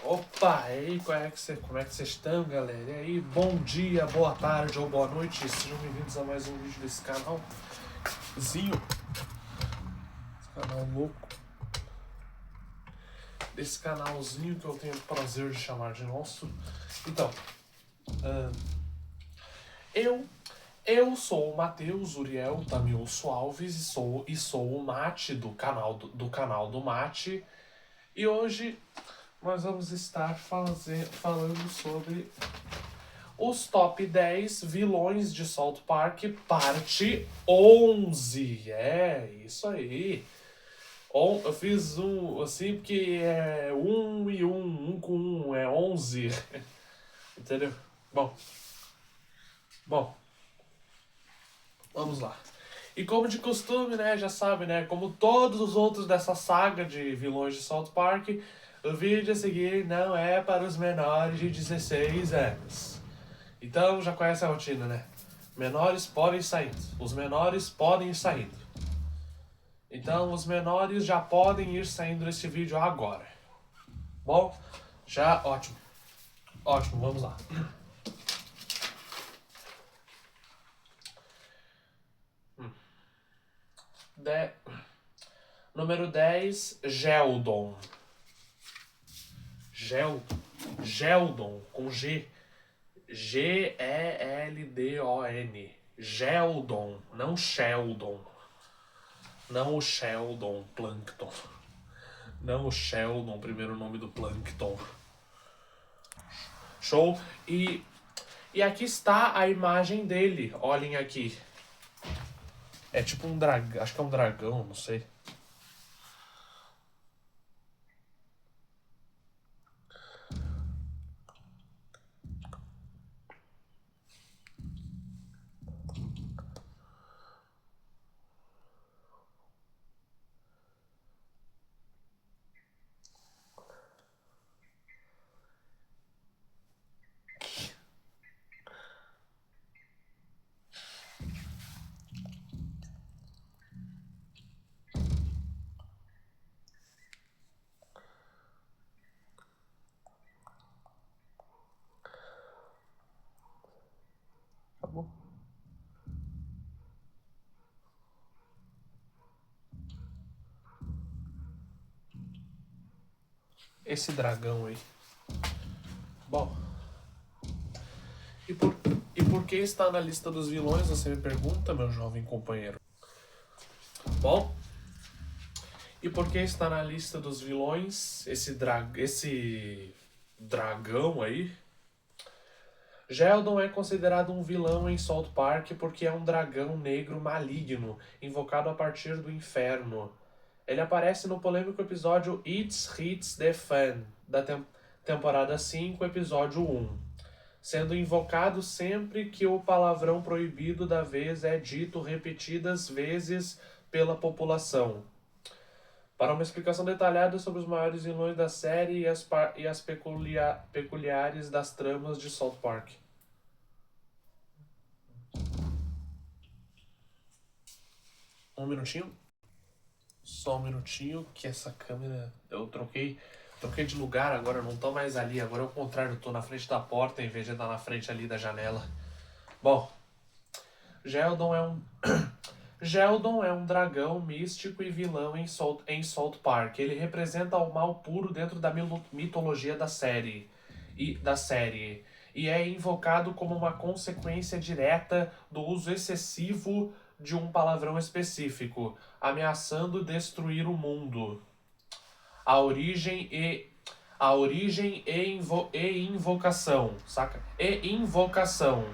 Opa, e aí, como é que vocês estão, galera? E aí, bom dia, boa tarde ou boa noite, sejam bem-vindos a mais um vídeo desse canalzinho, esse canal louco, desse canalzinho que eu tenho o prazer de chamar de nosso. Então, eu eu sou o Matheus Uriel Tamilso Alves e sou o Mate do canal do Mate, e hoje nós vamos estar falando sobre os top 10 vilões de South Park, parte 11. É, isso aí. Eu fiz um assim porque é um com um, é 11. Entendeu? Bom, bom, vamos lá. E como de costume, né, já sabe, né, como todos os outros dessa saga de vilões de South Park, o vídeo a seguir não é para os menores de 16 anos. Então já conhece a rotina, né? Menores podem sair. Os menores podem ir saindo. Então os menores já podem ir saindo desse vídeo agora. Bom, já ótimo. Ótimo, vamos lá. De... Número 10, Geldon. Geldon, com G. Geldon. Geldon, não Sheldon. Não o Sheldon Plankton. Não o Sheldon, primeiro nome do Plankton. Show? E aqui está a imagem dele. Olhem aqui. É tipo um dragão. Acho que é um dragão, não sei. Acabou. Esse dragão aí. Bom. E por, e por que está na lista dos vilões, você me pergunta, meu jovem companheiro? Bom. E por que está na lista dos vilões esse dragão aí? Geldon é considerado um vilão em South Park porque é um dragão negro maligno, invocado a partir do inferno. Ele aparece no polêmico episódio It's Hits the Fan, da temporada 5, episódio 1, sendo invocado sempre que o palavrão proibido da vez é dito repetidas vezes pela população. Para uma explicação detalhada sobre os maiores vilões da série e as peculiares das tramas de South Park. Um minutinho. Só um minutinho que essa câmera... Eu troquei de lugar, agora eu não tô mais ali. Agora é o contrário, eu tô na frente da porta em vez de estar na frente ali da janela. Bom, Geldon é um... Geldon é um dragão místico e vilão em South Park. Ele representa o mal puro dentro da mitologia da série. E é invocado como uma consequência direta do uso excessivo de um palavrão específico, ameaçando destruir o mundo. A origem e invocação, saca? E invocação.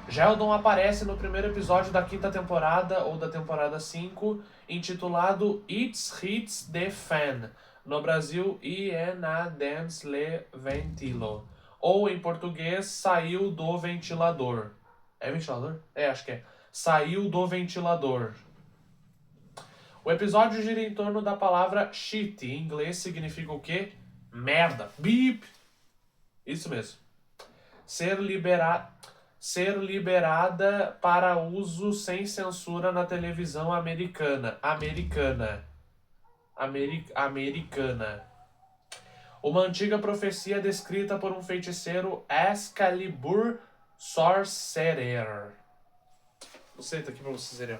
Geldon aparece no primeiro episódio da quinta temporada, ou da temporada 5, intitulado It's Hits the Fan, no Brasil Iena Dance Le Ventilo, ou em português Saiu do Ventilador. É ventilador? É, acho que é. Saiu do Ventilador. O episódio gira em torno da palavra shit, em inglês significa o quê? Merda. Beep. Isso mesmo. Ser liberada para uso sem censura na televisão americana. Uma antiga profecia descrita por um feiticeiro Excalibur Sorcerer. Vou sentar aqui pra vocês verem.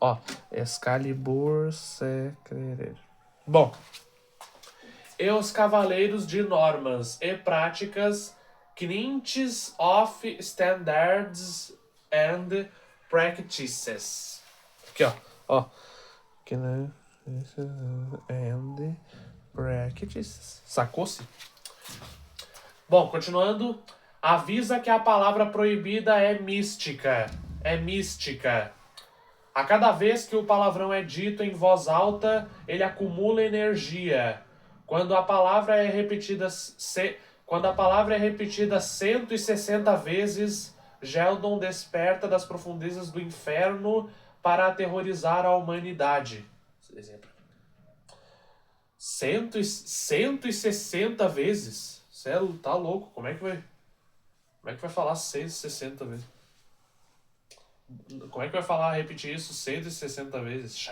Ó. Excalibur Sorcerer. Bom. E os cavaleiros de normas e práticas, Knints of Standards and Practices. Aqui, ó. And Practices. Sacou-se? Bom, continuando. Avisa que a palavra proibida é mística. É mística. A cada vez que o palavrão é dito em voz alta, ele acumula energia. Quando a palavra é repetida 160 vezes, Geldon desperta das profundezas do inferno para aterrorizar a humanidade. Exemplo. 160 vezes? Você tá louco? Como é que vai falar 160 vezes? Como é que vai falar, repetir isso 160 vezes?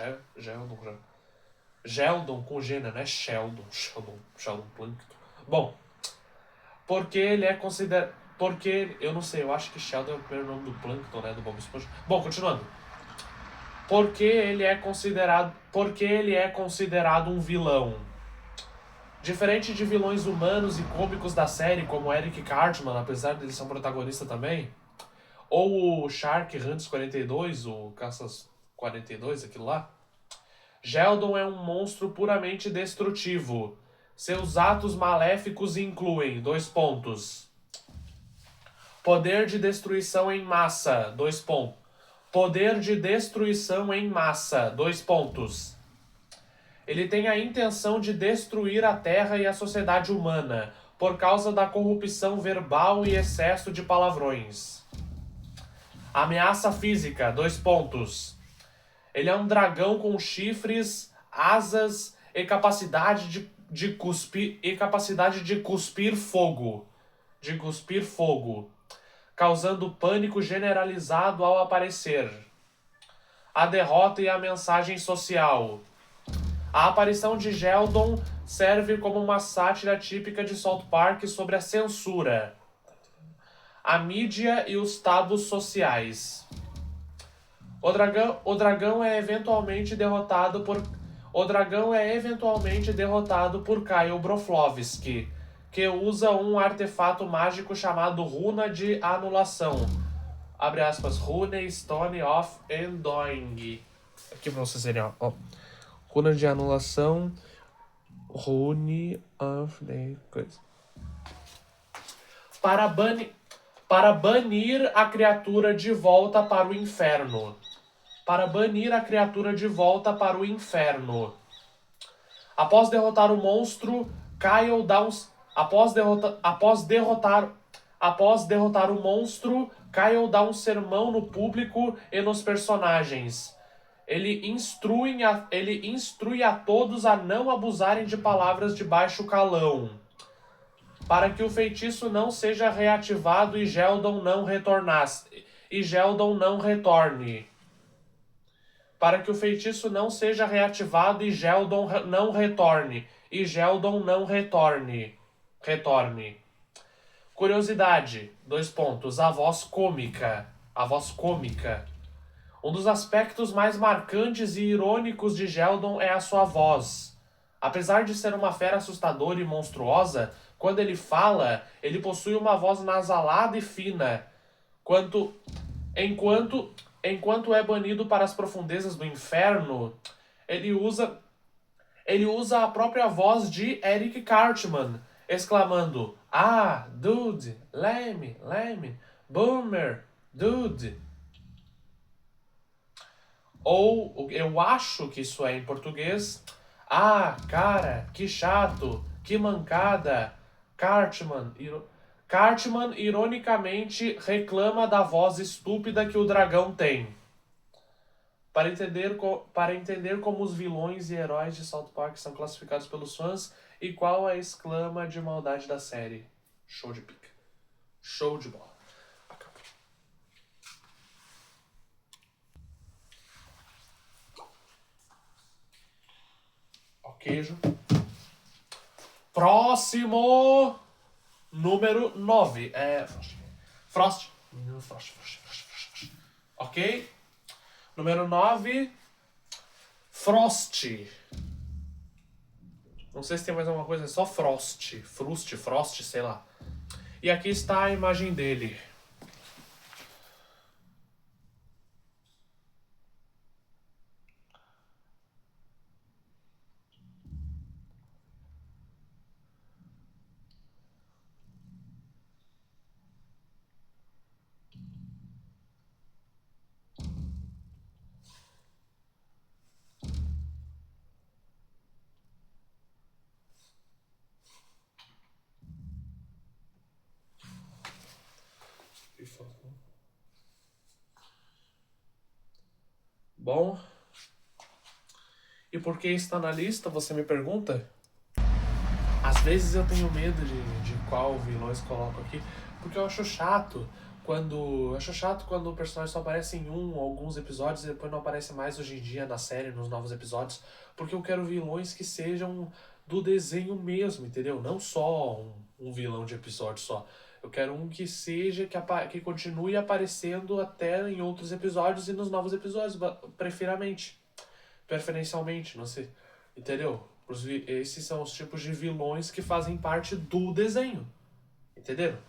Geldon com G, né? Sheldon Plankton. Bom, porque ele é considerado... Porque, eu não sei, eu acho que Sheldon é o primeiro nome do Plankton, né? Do Bob Esponja. Bom, continuando. Porque ele é considerado um vilão. Diferente de vilões humanos e cômicos da série, como Eric Cartman, apesar de ele ser um protagonista também, ou o Shark Hunters 42, o Caças 42, aquilo lá, Geldon é um monstro puramente destrutivo. Seus atos maléficos incluem, poder de destruição em massa, poder de destruição em massa, Ele tem a intenção de destruir a Terra e a sociedade humana, por causa da corrupção verbal e excesso de palavrões. Ameaça física, Ele é um dragão com chifres, asas e capacidade de cuspir fogo. Causando pânico generalizado ao aparecer. A derrota e a mensagem social. A aparição de Geldon serve como uma sátira típica de South Park sobre a censura, a mídia e os tabus sociais. O dragão é eventualmente derrotado por Kyle Broflovski, que usa um artefato mágico chamado Runa de Anulação. Abre aspas, Rune Stone of Endoing. Aqui pra vocês verem, ó. Runa de Anulação, Rune of the coisa. Para banir a criatura de volta para o inferno. Após derrotar o monstro, Kyle dá um sermão no público e nos personagens. Ele instrui a todos a não abusarem de palavras de baixo calão, para que o feitiço não seja reativado e Geldon não retorne. Para que o feitiço não seja reativado e Geldon não retorne. Curiosidade, a voz cômica. Um dos aspectos mais marcantes e irônicos de Geldon é a sua voz. Apesar de ser uma fera assustadora e monstruosa, quando ele fala, ele possui uma voz nasalada e fina. Enquanto é banido para as profundezas do inferno, ele usa a própria voz de Eric Cartman, exclamando: "Ah, dude, lemme, boomer, dude." Ou, eu acho que isso é em português: "Ah, cara, que chato, que mancada." Cartman ironicamente reclama da voz estúpida que o dragão tem. Para entender como os vilões e heróis de South Park são classificados pelos fãs e qual a exclama de maldade da série. Show de pica. Show de bola. Acabou. Ó, queijo. Próximo. Número 9. Frost. Menino Frost. Ok? Número 9. Frost. Não sei se tem mais alguma coisa, é só Frost. Frost, sei lá. E aqui está a imagem dele. Bom. E por que está na lista, você me pergunta? Às vezes eu tenho medo de qual vilões coloco aqui, porque eu acho chato quando o personagem só aparece em um ou alguns episódios e depois não aparece mais hoje em dia na série, nos novos episódios, porque eu quero vilões que sejam do desenho mesmo, entendeu? Não só um vilão de episódio só. Eu quero um que seja, que continue aparecendo até em outros episódios e nos novos episódios, preferencialmente, não sei. Entendeu? Esses são os tipos de vilões que fazem parte do desenho. Entenderam?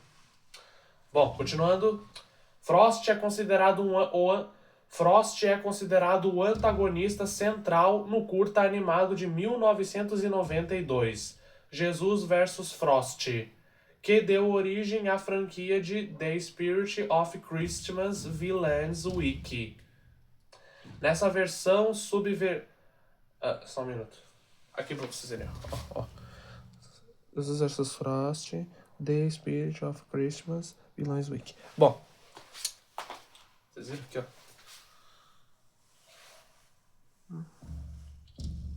Bom, continuando. Frost é considerado o antagonista central no curta animado de 1992, Jesus vs Frost, que deu origem à franquia de The Spirit of Christmas Villains Week. Nessa versão só um minuto. Aqui pra vocês verem. Jesus vs Frost, The Spirit of Christmas, Villains Week. Bom, vocês viram aqui, ó.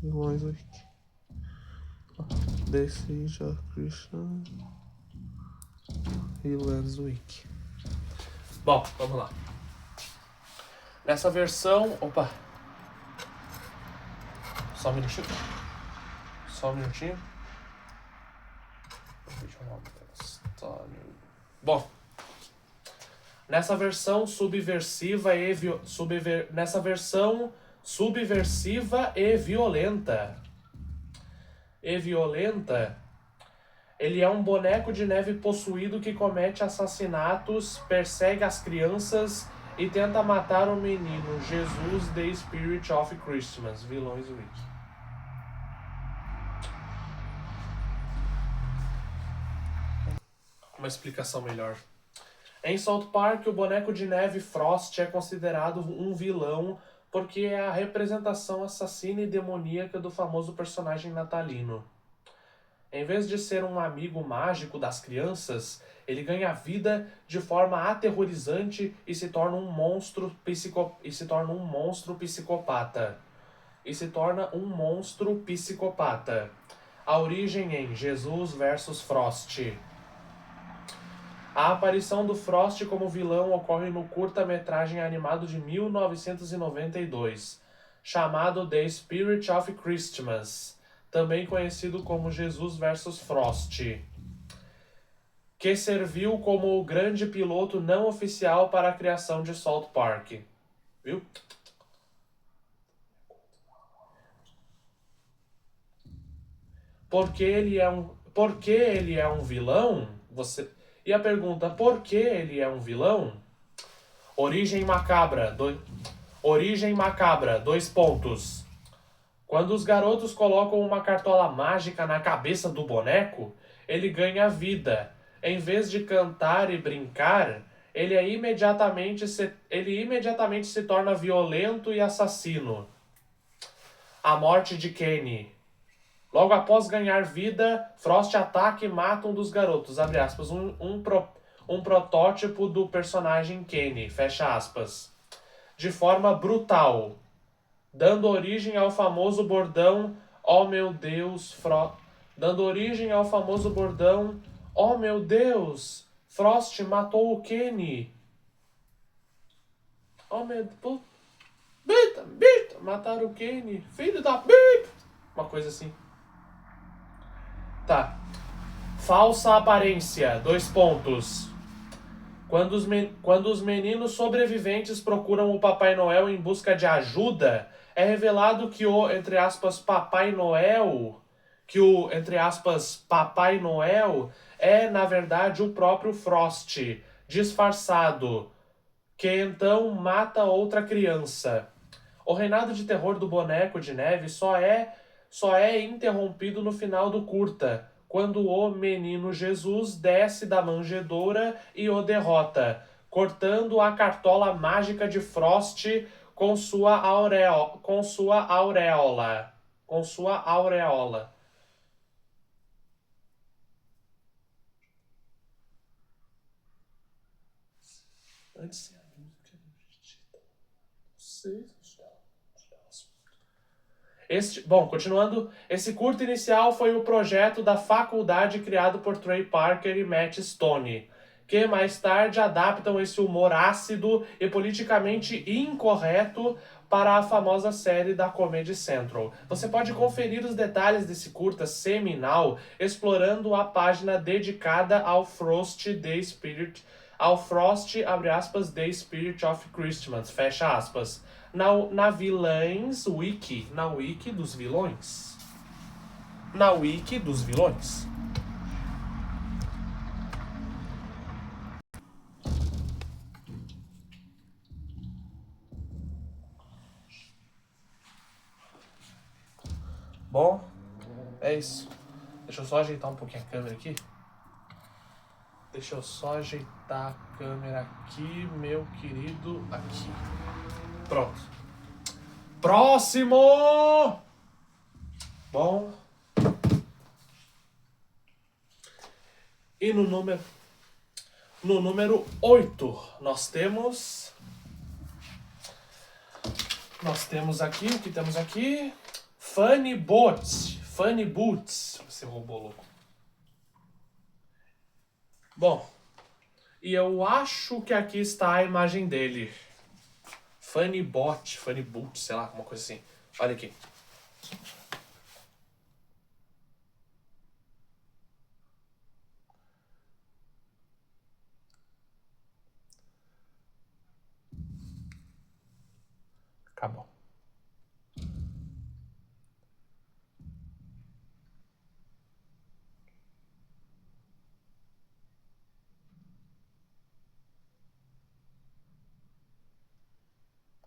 Villains Week. The Spirit of Christmas, Villains Week. Bom, vamos lá. Nessa versão... Opa! Só um minutinho. Bom, nessa versão subversiva e violenta, ele é um boneco de neve possuído que comete assassinatos, persegue as crianças e tenta matar o menino Jesus, The Spirit of Christmas, Vilões Week. Uma explicação melhor. Em South Park, o boneco de neve Frost é considerado um vilão porque é a representação assassina e demoníaca do famoso personagem natalino. Em vez de ser um amigo mágico das crianças, ele ganha vida de forma aterrorizante e se torna um monstro psicopata. A origem em Jesus vs Frost. A aparição do Frost como vilão ocorre no curta-metragem animado de 1992, chamado The Spirit of Christmas, também conhecido como Jesus vs Frost, que serviu como o grande piloto não oficial para a criação de South Park. Viu? Por que ele é um vilão? E a pergunta, por que ele é um vilão? Origem macabra, 2 pontos. Quando os garotos colocam uma cartola mágica na cabeça do boneco, ele ganha vida. Em vez de cantar e brincar, ele imediatamente se torna violento e assassino. A morte de Kenny. Logo após ganhar vida, Frost ataca e mata um dos garotos, abre aspas, um protótipo do personagem Kenny, fecha aspas, de forma brutal, dando origem ao famoso bordão "Oh meu Deus, "Oh meu Deus, Frost matou o Kenny. Oh meu Deus, mataram o Kenny, filho da bip", uma coisa assim. Tá. Falsa aparência, 2 pontos. Quando os meninos sobreviventes procuram o Papai Noel em busca de ajuda, é revelado que o, entre aspas, Papai Noel, é, na verdade, o próprio Frost, disfarçado, que então mata outra criança. O reinado de terror do boneco de neve só é interrompido no final do curta, quando o menino Jesus desce da manjedoura e o derrota, cortando a cartola mágica de Frost com sua auréola. Com sua auréola. Antes de a música não sei. Bom, continuando, esse curto inicial foi o projeto da faculdade criado por Trey Parker e Matt Stone, que mais tarde adaptam esse humor ácido e politicamente incorreto para a famosa série da Comedy Central. Você pode conferir os detalhes desse curta seminal explorando a página dedicada ao Frost, abre aspas, The Spirit of Christmas, fecha aspas. Na Vilãs Wiki. Na Wiki dos vilões. Na Wiki dos vilões. Bom, é isso. Deixa eu só ajeitar um pouquinho a câmera aqui. Deixa eu só ajeitar a câmera aqui, meu querido. Aqui. Pronto. Próximo! Bom. E no número 8, nós temos aqui, o que temos aqui? Funny Boots. Você roubou, louco. Bom, e eu acho que aqui está a imagem dele. Funny Boot, sei lá, alguma coisa assim. Olha aqui. Acabou.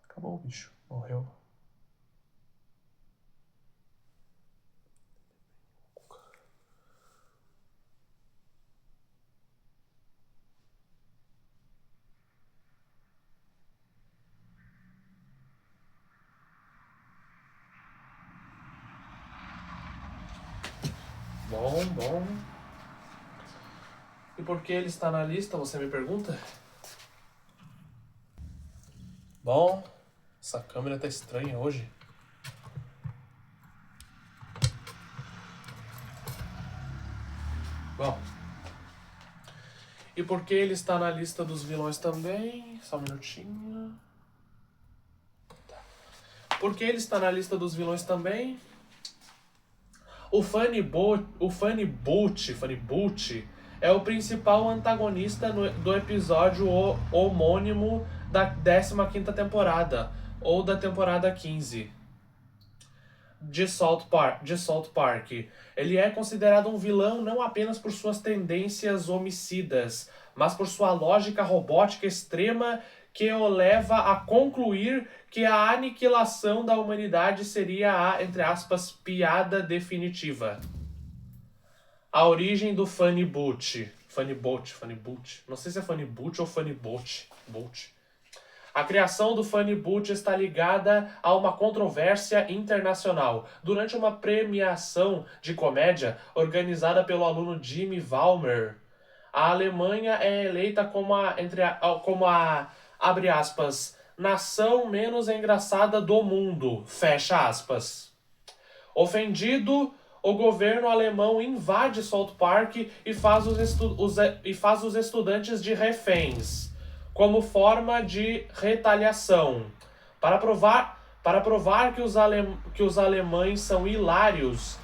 Acabou o bicho. Morreu. Bom. E por que ele está na lista, você me pergunta? Bom, essa câmera tá estranha hoje. Bom. E por que ele está na lista dos vilões também? Só um minutinho. Por que ele está na lista dos vilões também? O Funny Boot é o principal antagonista do episódio homônimo da 15ª temporada, ou da temporada 15 de South Park. Ele é considerado um vilão não apenas por suas tendências homicidas, mas por sua lógica robótica extrema que o leva a concluir que a aniquilação da humanidade seria a, entre aspas, piada definitiva. A origem do Funny Boot. Não sei se é Funny Boot ou Funny Boot. A criação do Funny Boot está ligada a uma controvérsia internacional. Durante uma premiação de comédia organizada pelo aluno Jimmy Valmer, a Alemanha é eleita como a abre aspas, nação menos engraçada do mundo, fecha aspas. Ofendido, o governo alemão invade South Park e faz os estudantes de reféns, como forma de retaliação. Para provar que os alemães são hilários,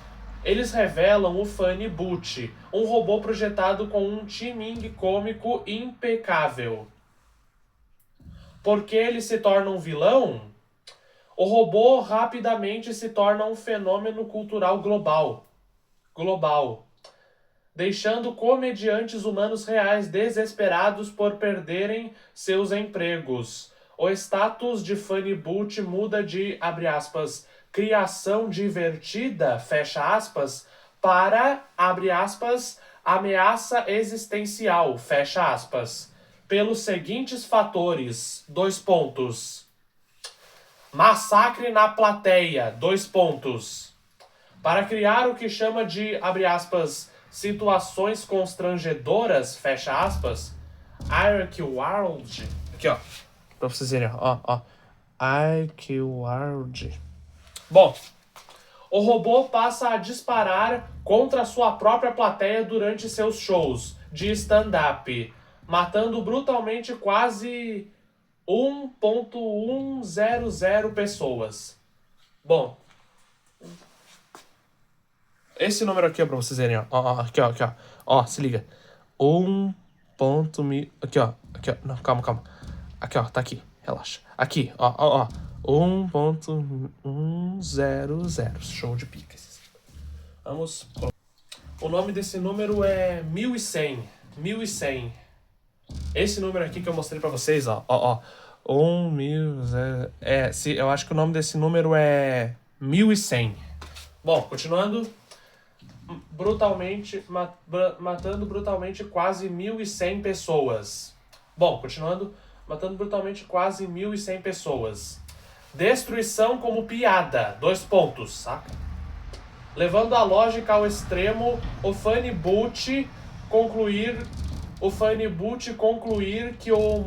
Eles revelam o Funny Boot, um robô projetado com um timing cômico impecável. Por que ele se torna um vilão? O robô rapidamente se torna um fenômeno cultural global, deixando comediantes humanos reais desesperados por perderem seus empregos. O status de Funny Boot muda de, abre aspas, criação divertida, fecha aspas, para, abre aspas, ameaça existencial, fecha aspas, pelos seguintes fatores, dois pontos. Massacre na plateia, dois pontos. Para criar o que chama de, abre aspas, situações constrangedoras, fecha aspas, IQ World. Aqui, ó. Pra vocês verem, ó. IQ World. Bom, o robô passa a disparar contra sua própria plateia durante seus shows de stand-up, matando brutalmente quase 1.100 pessoas. Bom, esse número aqui, ó, pra vocês verem, ó. Aqui, ó. Ó, se liga. 1.1000. Aqui, ó. Não, calma. Aqui, ó, tá aqui. Relaxa. Aqui, ó. 1.100. Show de picas. Vamos. O nome desse número é 1100. 1100. Esse número aqui que eu mostrei pra vocês, ó. 1.000. Eu acho que o nome desse número é 1100. Bom, continuando. Matando brutalmente quase 1.100 pessoas. Bom, continuando. Matando brutalmente quase 1.100 pessoas. Destruição como piada. Dois pontos, saca? Levando a lógica ao extremo, o Funny Boot concluir que o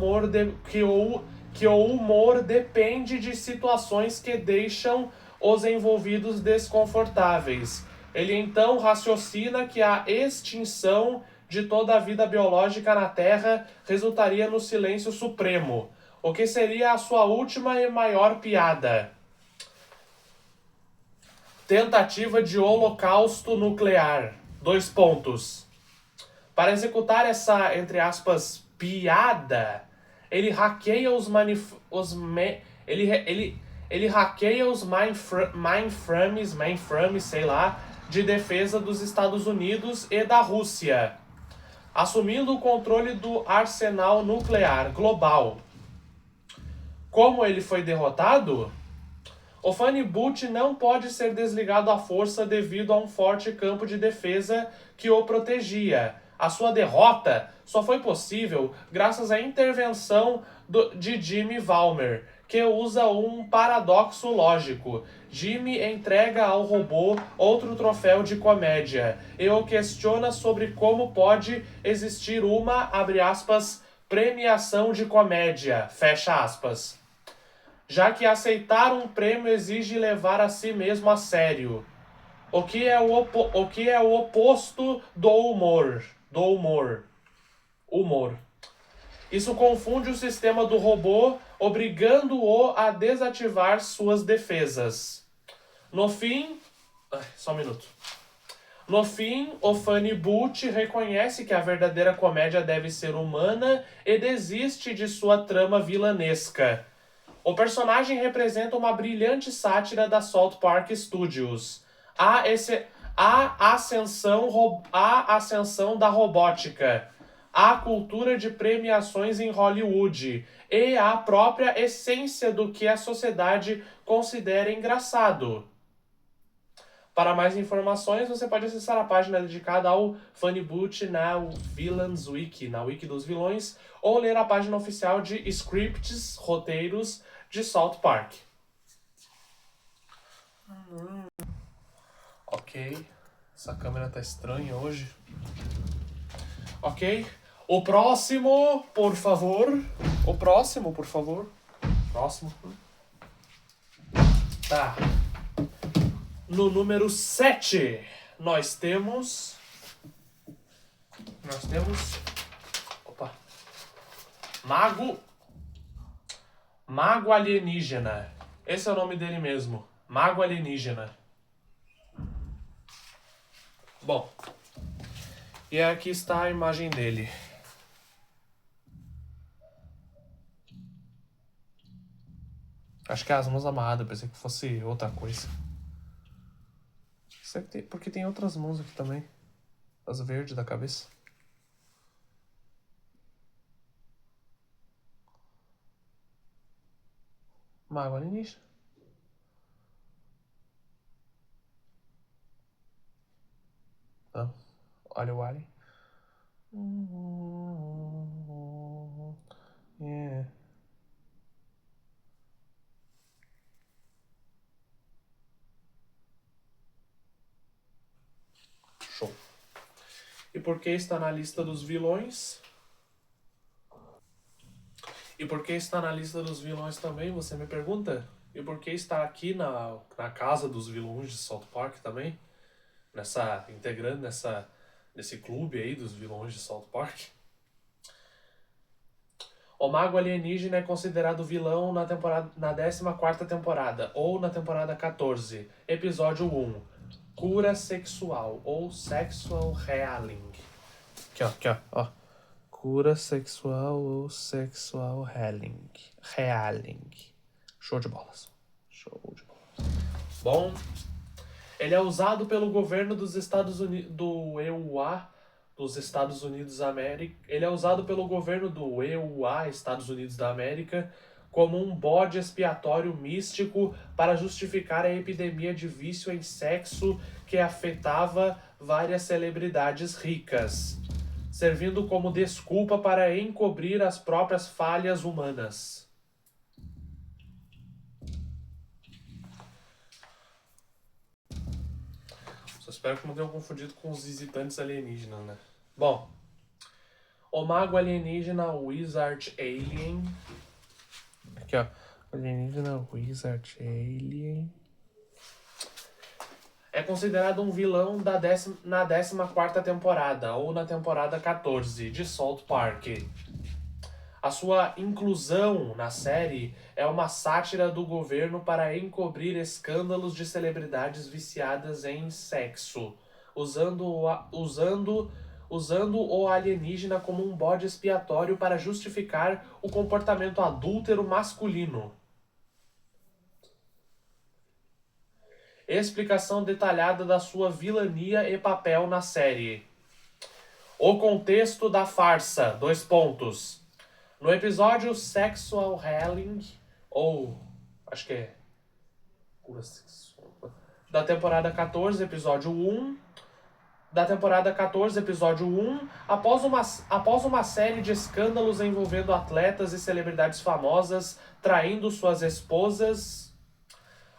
humor depende de situações que deixam os envolvidos desconfortáveis. Ele então raciocina que a extinção de toda a vida biológica na Terra resultaria no silêncio supremo, o que seria a sua última e maior piada. Tentativa de holocausto nuclear. Dois pontos. Para executar essa, entre aspas, piada, ele hackeia os mainframes, sei lá, de defesa dos Estados Unidos e da Rússia, assumindo o controle do arsenal nuclear global. Como ele foi derrotado? O Funny Boot não pode ser desligado à força devido a um forte campo de defesa que o protegia. A sua derrota só foi possível graças à intervenção de Jimmy Valmer, que usa um paradoxo lógico. Jimmy entrega ao robô outro troféu de comédia e o questiona sobre como pode existir uma, abre aspas, premiação de comédia, fecha aspas, já que aceitar um prêmio exige levar a si mesmo a sério. O que é o oposto do humor? Humor. Isso confunde o sistema do robô, obrigando-o a desativar suas defesas. No fim, o Funny Boot reconhece que a verdadeira comédia deve ser humana e desiste de sua trama vilanesca. O personagem representa uma brilhante sátira da South Park Studios, a ascensão da robótica, a cultura de premiações em Hollywood e a própria essência do que a sociedade considera engraçado. Para mais informações, você pode acessar a página dedicada ao Funny Boot na Villains Wiki, na Wiki dos Vilões, ou ler a página oficial de scripts, roteiros, de South Park. Ok. Essa câmera tá estranha hoje. Ok. O próximo, por favor. Próximo. Tá. No número 7, nós temos... Opa. Mago Alienígena. Esse é o nome dele mesmo. Mago Alienígena. Bom, e aqui está a imagem dele. Acho que é as mãos amarradas, eu pensei que fosse outra coisa. Será que tem... Porque tem outras mãos aqui também. As verdes da cabeça. Mago alienígena. Não. Olha o alien. Yeah. Show. E por que está na lista dos vilões? E por que está na lista dos vilões também, você me pergunta? E por que está aqui na casa dos vilões de South Park também? Integrando nesse clube aí dos vilões de South Park? O Mago Alienígena é considerado vilão na 14ª temporada, ou na temporada 14, episódio 1, Cura Sexual, ou Sexual Healing. Aqui, ó. Cura sexual ou sexual healing. Show de bolas. Bom, ele é usado pelo governo dos Estados Unidos, do EUA, dos Estados Unidos da América. Ele é usado pelo governo do EUA, Estados Unidos da América, como um bode expiatório místico para justificar a epidemia de vício em sexo que afetava várias celebridades ricas, servindo como desculpa para encobrir as próprias falhas humanas. Só espero que não tenham confundido com os visitantes alienígenas, né? Bom, o Mago Alienígena Wizard Alien. Aqui, ó. Alienígena Wizard Alien. É considerado um vilão na 14ª temporada, ou na temporada 14, de South Park. A sua inclusão na série é uma sátira do governo para encobrir escândalos de celebridades viciadas em sexo, usando o alienígena como um bode expiatório para justificar o comportamento adúltero masculino. Explicação detalhada da sua vilania e papel na série. O contexto da farsa, 2 pontos. No episódio Sexual Healing, ou acho que é da temporada 14, episódio 1, após uma série de escândalos envolvendo atletas e celebridades famosas traindo suas esposas,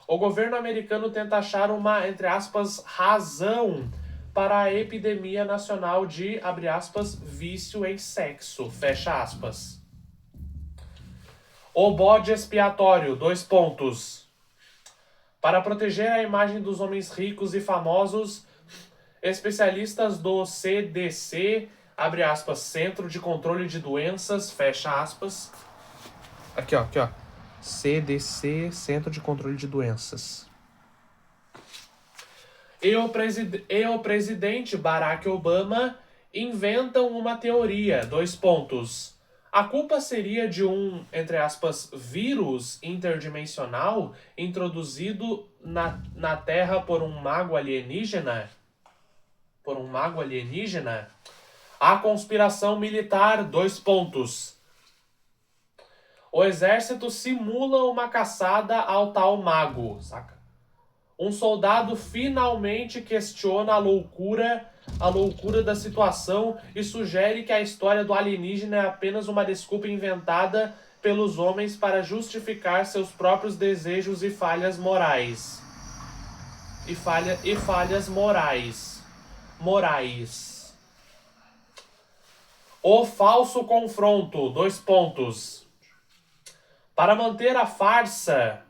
o governo americano tenta achar uma, entre aspas, razão para a epidemia nacional de, abre aspas, vício em sexo, fecha aspas. O bode expiatório, 2 pontos. Para proteger a imagem dos homens ricos e famosos, especialistas do CDC, abre aspas, Centro de Controle de Doenças, fecha aspas. Aqui, ó. CDC, Centro de Controle de Doenças. E o presidente Barack Obama inventam uma teoria, 2 pontos. A culpa seria de um, entre aspas, vírus interdimensional introduzido na Terra por um mago alienígena? A conspiração militar, 2 pontos. O exército simula uma caçada ao tal mago, saca? Um soldado finalmente questiona a loucura da situação e sugere que a história do alienígena é apenas uma desculpa inventada pelos homens para justificar seus próprios desejos e falhas morais. O falso confronto, 2 pontos. Para manter a farsa,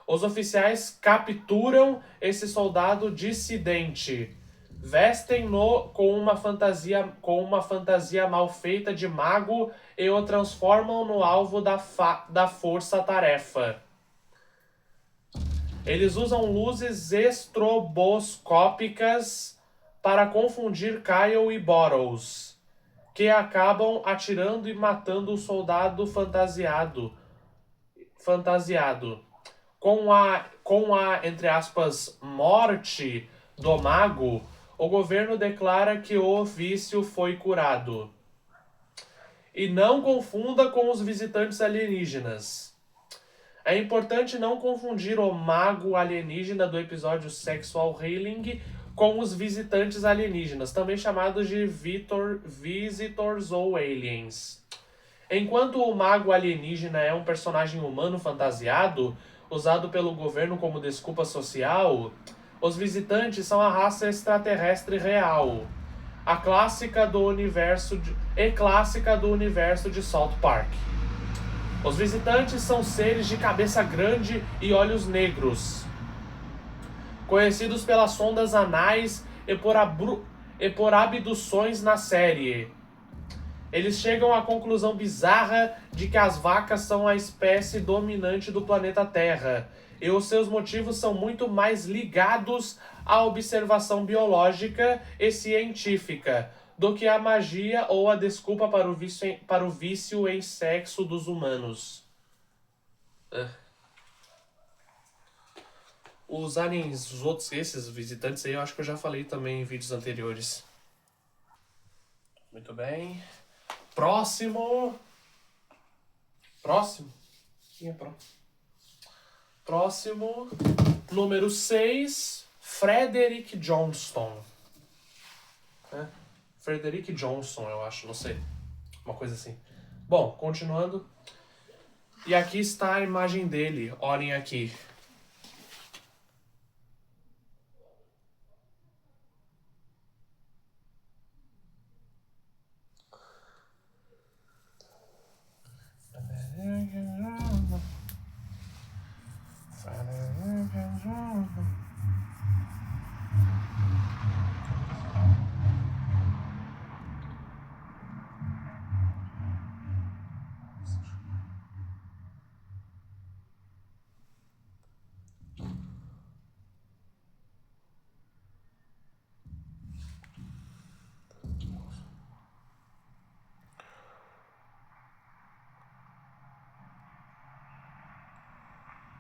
os oficiais capturam esse soldado dissidente, vestem-no com uma fantasia mal feita de mago e o transformam no alvo da força-tarefa. Eles usam luzes estroboscópicas para confundir Kyle e Bottles, que acabam atirando e matando o soldado fantasiado. Com a, entre aspas, morte do mago, o governo declara que o vício foi curado. E não confunda com os visitantes alienígenas. É importante não confundir o mago alienígena do episódio Sexual Healing com os visitantes alienígenas, também chamados de Visitors ou Aliens. Enquanto o mago alienígena é um personagem humano fantasiado, usado pelo governo como desculpa social, os visitantes são a raça extraterrestre real, a clássica do universo de South Park. Os visitantes são seres de cabeça grande e olhos negros, conhecidos pelas sondas anais e por abduções na série. Eles chegam à conclusão bizarra de que as vacas são a espécie dominante do planeta Terra, e os seus motivos são muito mais ligados à observação biológica e científica do que a magia ou a desculpa para o vício em sexo dos humanos. Os aliens, esses visitantes aí, eu acho que eu já falei também em vídeos anteriores. Muito bem. Próximo. Quem é próximo? Próximo. Número 6. Frederick Johnston. Frederick Johnson, eu acho, não sei. Uma coisa assim. Bom, continuando. E aqui está a imagem dele. Olhem aqui.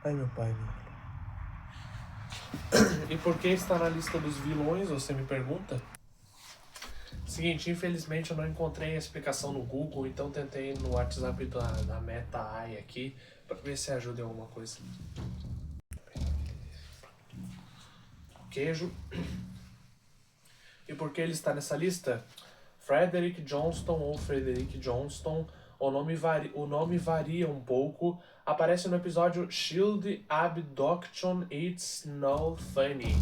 Ai, meu pai. E por que está na lista dos vilões, você me pergunta? Seguinte, infelizmente eu não encontrei a explicação no Google, então tentei no WhatsApp da Meta AI aqui, para ver se ajuda em alguma coisa. Queijo. E por que ele está nessa lista? Frederick Johnston ou Frederick Johnston, o nome varia um pouco. Aparece no episódio Shield Abduction It's Not Funny,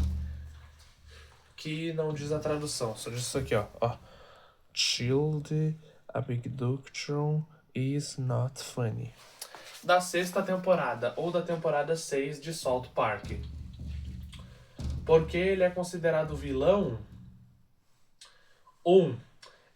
que não diz a tradução, só diz isso aqui, ó. Shield Abduction is Not Funny. Da 6ª temporada, ou da temporada 6 de South Park. Por que ele é considerado vilão? 1.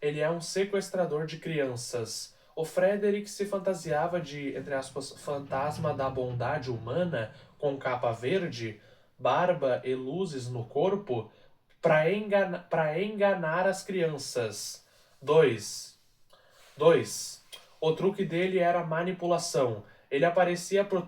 Ele é um sequestrador de crianças. O Frederick se fantasiava de, entre aspas, fantasma da bondade humana, com capa verde, barba e luzes no corpo, para enganar as crianças. 2. O truque dele era manipulação. Ele aparecia pro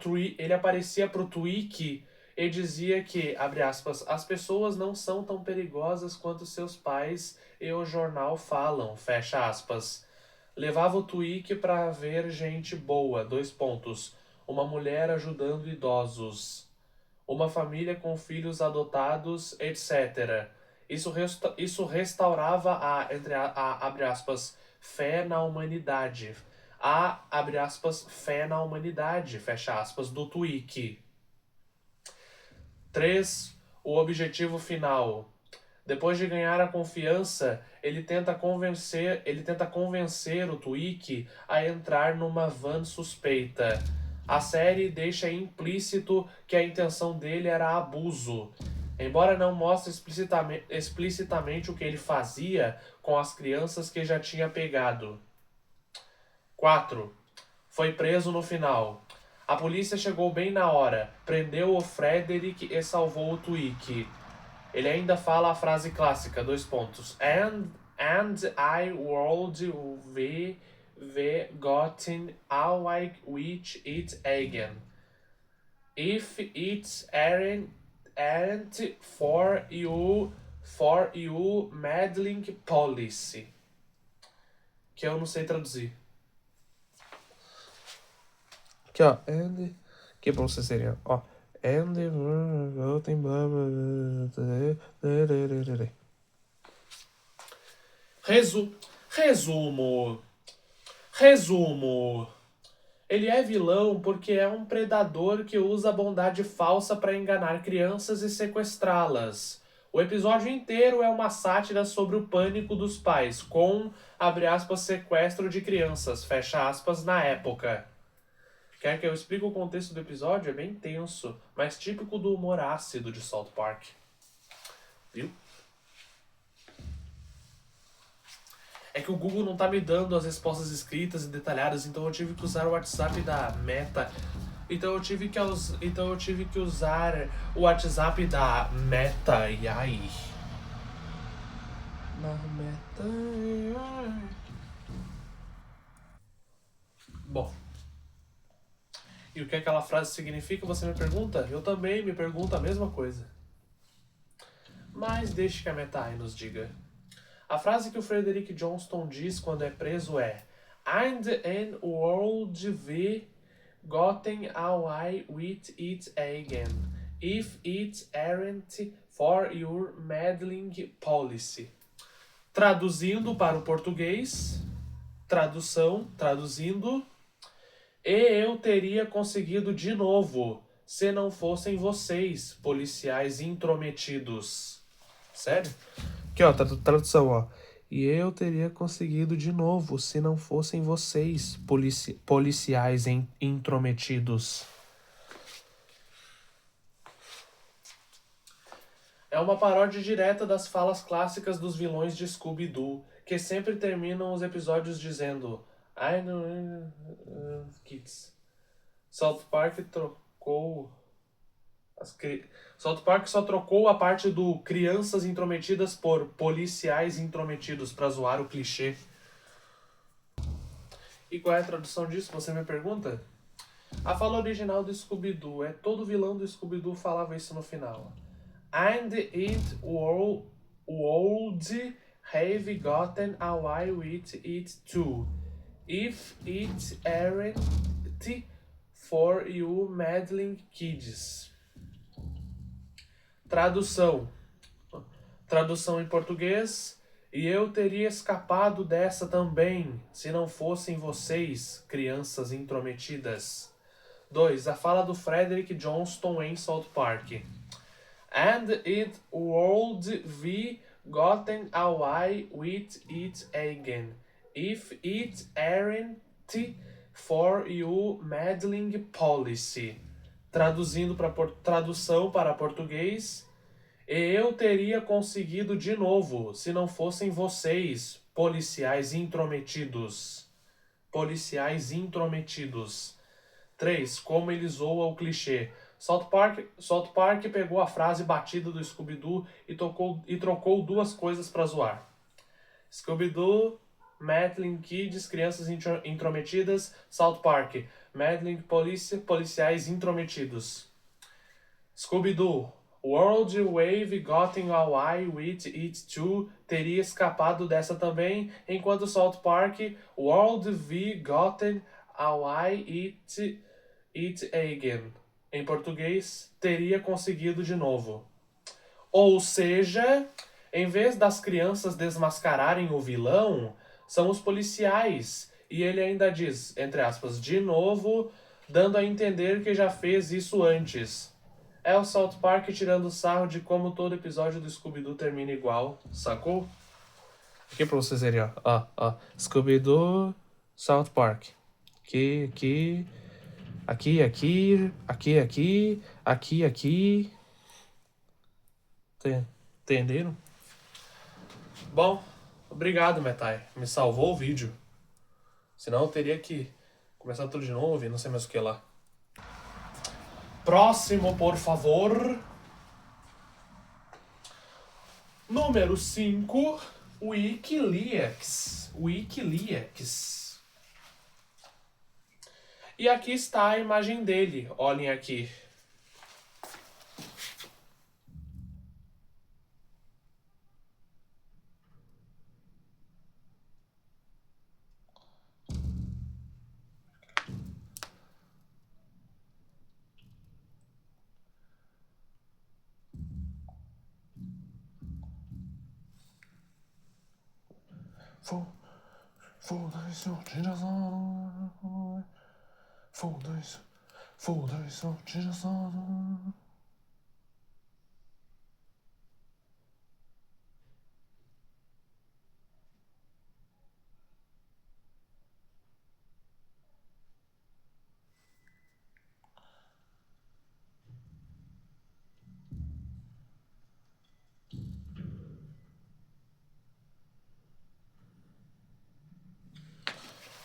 Tweek e dizia que, abre aspas, as pessoas não são tão perigosas quanto seus pais e o jornal falam, fecha aspas. Levava o Tweek para ver gente boa, 2 pontos. Uma mulher ajudando idosos. Uma família com filhos adotados, etc. Isso restaurava abre aspas, fé na humanidade. Abre aspas, fé na humanidade, fecha aspas, do Tweek. 3. O objetivo final. Depois de ganhar a confiança, ele tenta convencer o Tweek a entrar numa van suspeita. A série deixa implícito que a intenção dele era abuso, embora não mostre explicitamente o que ele fazia com as crianças que já tinha pegado. 4. Foi preso no final. A polícia chegou bem na hora, prendeu o Frederick e salvou o Twig. Ele ainda fala a frase clássica, 2 pontos. And I would we gotten away with it again. If it aren't for you meddling policy. Que eu não sei traduzir. Aqui, ó. And... Que pra você seria, ó. And... Resumo. Ele é vilão porque é um predador que usa a bondade falsa para enganar crianças e sequestrá-las. O episódio inteiro é uma sátira sobre o pânico dos pais, com, abre aspas, sequestro de crianças, fecha aspas, na época. Quer que eu explique o contexto do episódio? É bem tenso, mas típico do humor ácido de South Park. Viu? É que o Google não tá me dando as respostas escritas e detalhadas, então eu tive que usar o WhatsApp da Meta. Então eu tive que usar o WhatsApp da Meta AI. Na Meta AI. Bom. E o que aquela frase significa, você me pergunta? Eu também me pergunto a mesma coisa. Mas deixe que a Meta AI nos diga. A frase que o Frederick Johnston diz quando é preso é And an world we gotten away with it again, if it aren't for your meddling policy. Traduzindo para o português, traduzindo, e eu teria conseguido de novo, se não fossem vocês, policiais intrometidos. Sério? Aqui, ó, tradução, ó. E eu teria conseguido de novo se não fossem vocês, policiais intrometidos. É uma paródia direta das falas clássicas dos vilões de Scooby-Doo, que sempre terminam os episódios dizendo I know kids. South Park só trocou a parte do crianças intrometidas por policiais intrometidos pra zoar o clichê. E qual é a tradução disso, você me pergunta? A fala original do Scooby-Doo é todo vilão do Scooby-Doo falava isso no final. And it would have gotten away with it too, if it aren't for you meddling kids. Tradução em português. E eu teria escapado dessa também, se não fossem vocês, crianças intrometidas. 2. A fala do Frederick Johnston em South Park. And it would be gotten away with it again, if it aren't for you meddling policy. Tradução para português. E eu teria conseguido de novo, se não fossem vocês, policiais intrometidos. 3. Como ele zoa o clichê. South Park pegou a frase batida do Scooby-Doo e trocou 2 coisas para zoar. Scooby-Doo, meddling kids, crianças intrometidas. South Park, meddling policiais intrometidos. Scooby-Doo, World Wave Gotten Away with It Too, teria escapado dessa também, enquanto South Park, World V Gotten Away it Again, em português, teria conseguido de novo. Ou seja, em vez das crianças desmascararem o vilão, são os policiais. E ele ainda diz, entre aspas, de novo, dando a entender que já fez isso antes. É o South Park tirando sarro de como todo episódio do Scooby-Doo termina igual, sacou? Aqui pra vocês verem, ó. Scooby-Doo, South Park. Aqui. Entenderam? Bom, obrigado, Metai. Me salvou o vídeo. Senão eu teria que começar tudo de novo e não sei mais o que lá. Próximo, por favor. Número 5, Wikileaks. Wikileaks. E aqui está a imagem dele. Olhem aqui. Foda-se, tiração. Foda-se, tiração.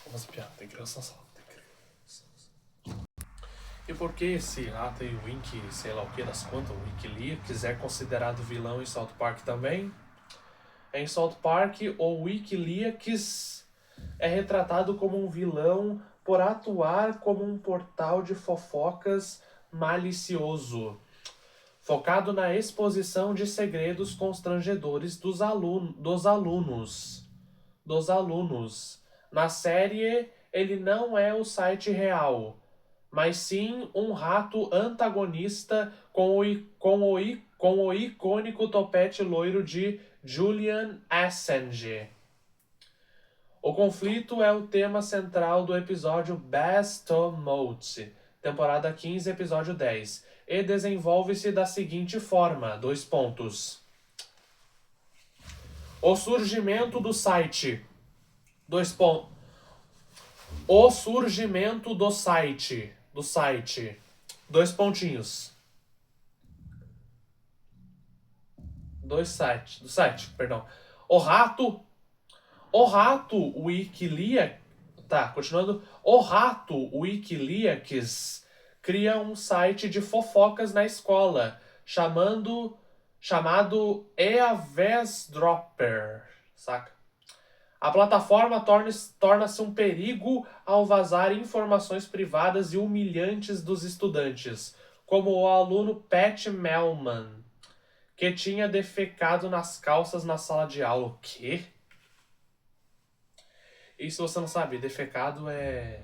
Vamos piada, tem criança só. E por que esse Atei Wink, sei lá o que das quantas, o Wikileaks é considerado vilão em South Park também? Em South Park, o Wikileaks é retratado como um vilão por atuar como um portal de fofocas malicioso, focado na exposição de segredos constrangedores dos alunos. Na série, ele não é o site real, mas sim um rato antagonista com o icônico topete loiro de Julian Assange. O conflito é o tema central do episódio Best Mode, temporada 15, episódio 10, e desenvolve-se da seguinte forma, : o surgimento do site, o surgimento do site, do site. O rato Wikileaks, continuando. O rato Wikileaks cria um site de fofocas na escola, chamado Eavesdropper, saca? A plataforma torna-se um perigo ao vazar informações privadas e humilhantes dos estudantes, como o aluno Pat Melman, que tinha defecado nas calças na sala de aula. O quê? E se você não sabe, defecado é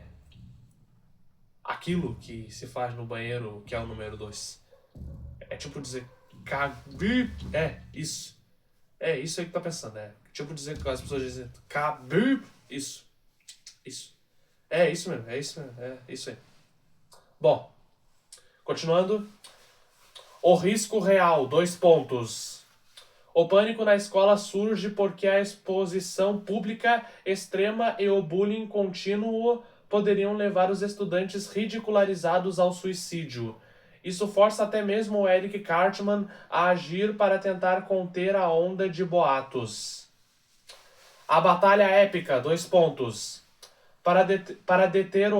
aquilo que se faz no banheiro, que é o número 2. É tipo dizer cabi. É, isso. É isso aí que tá pensando, é. Tipo dizer que as pessoas dizem cabi. Isso. É isso mesmo, é isso aí. Bom, continuando. O risco real, : o pânico na escola surge porque a exposição pública extrema e o bullying contínuo poderiam levar os estudantes ridicularizados ao suicídio. Isso força até mesmo o Eric Cartman a agir para tentar conter a onda de boatos. A batalha épica, : para deter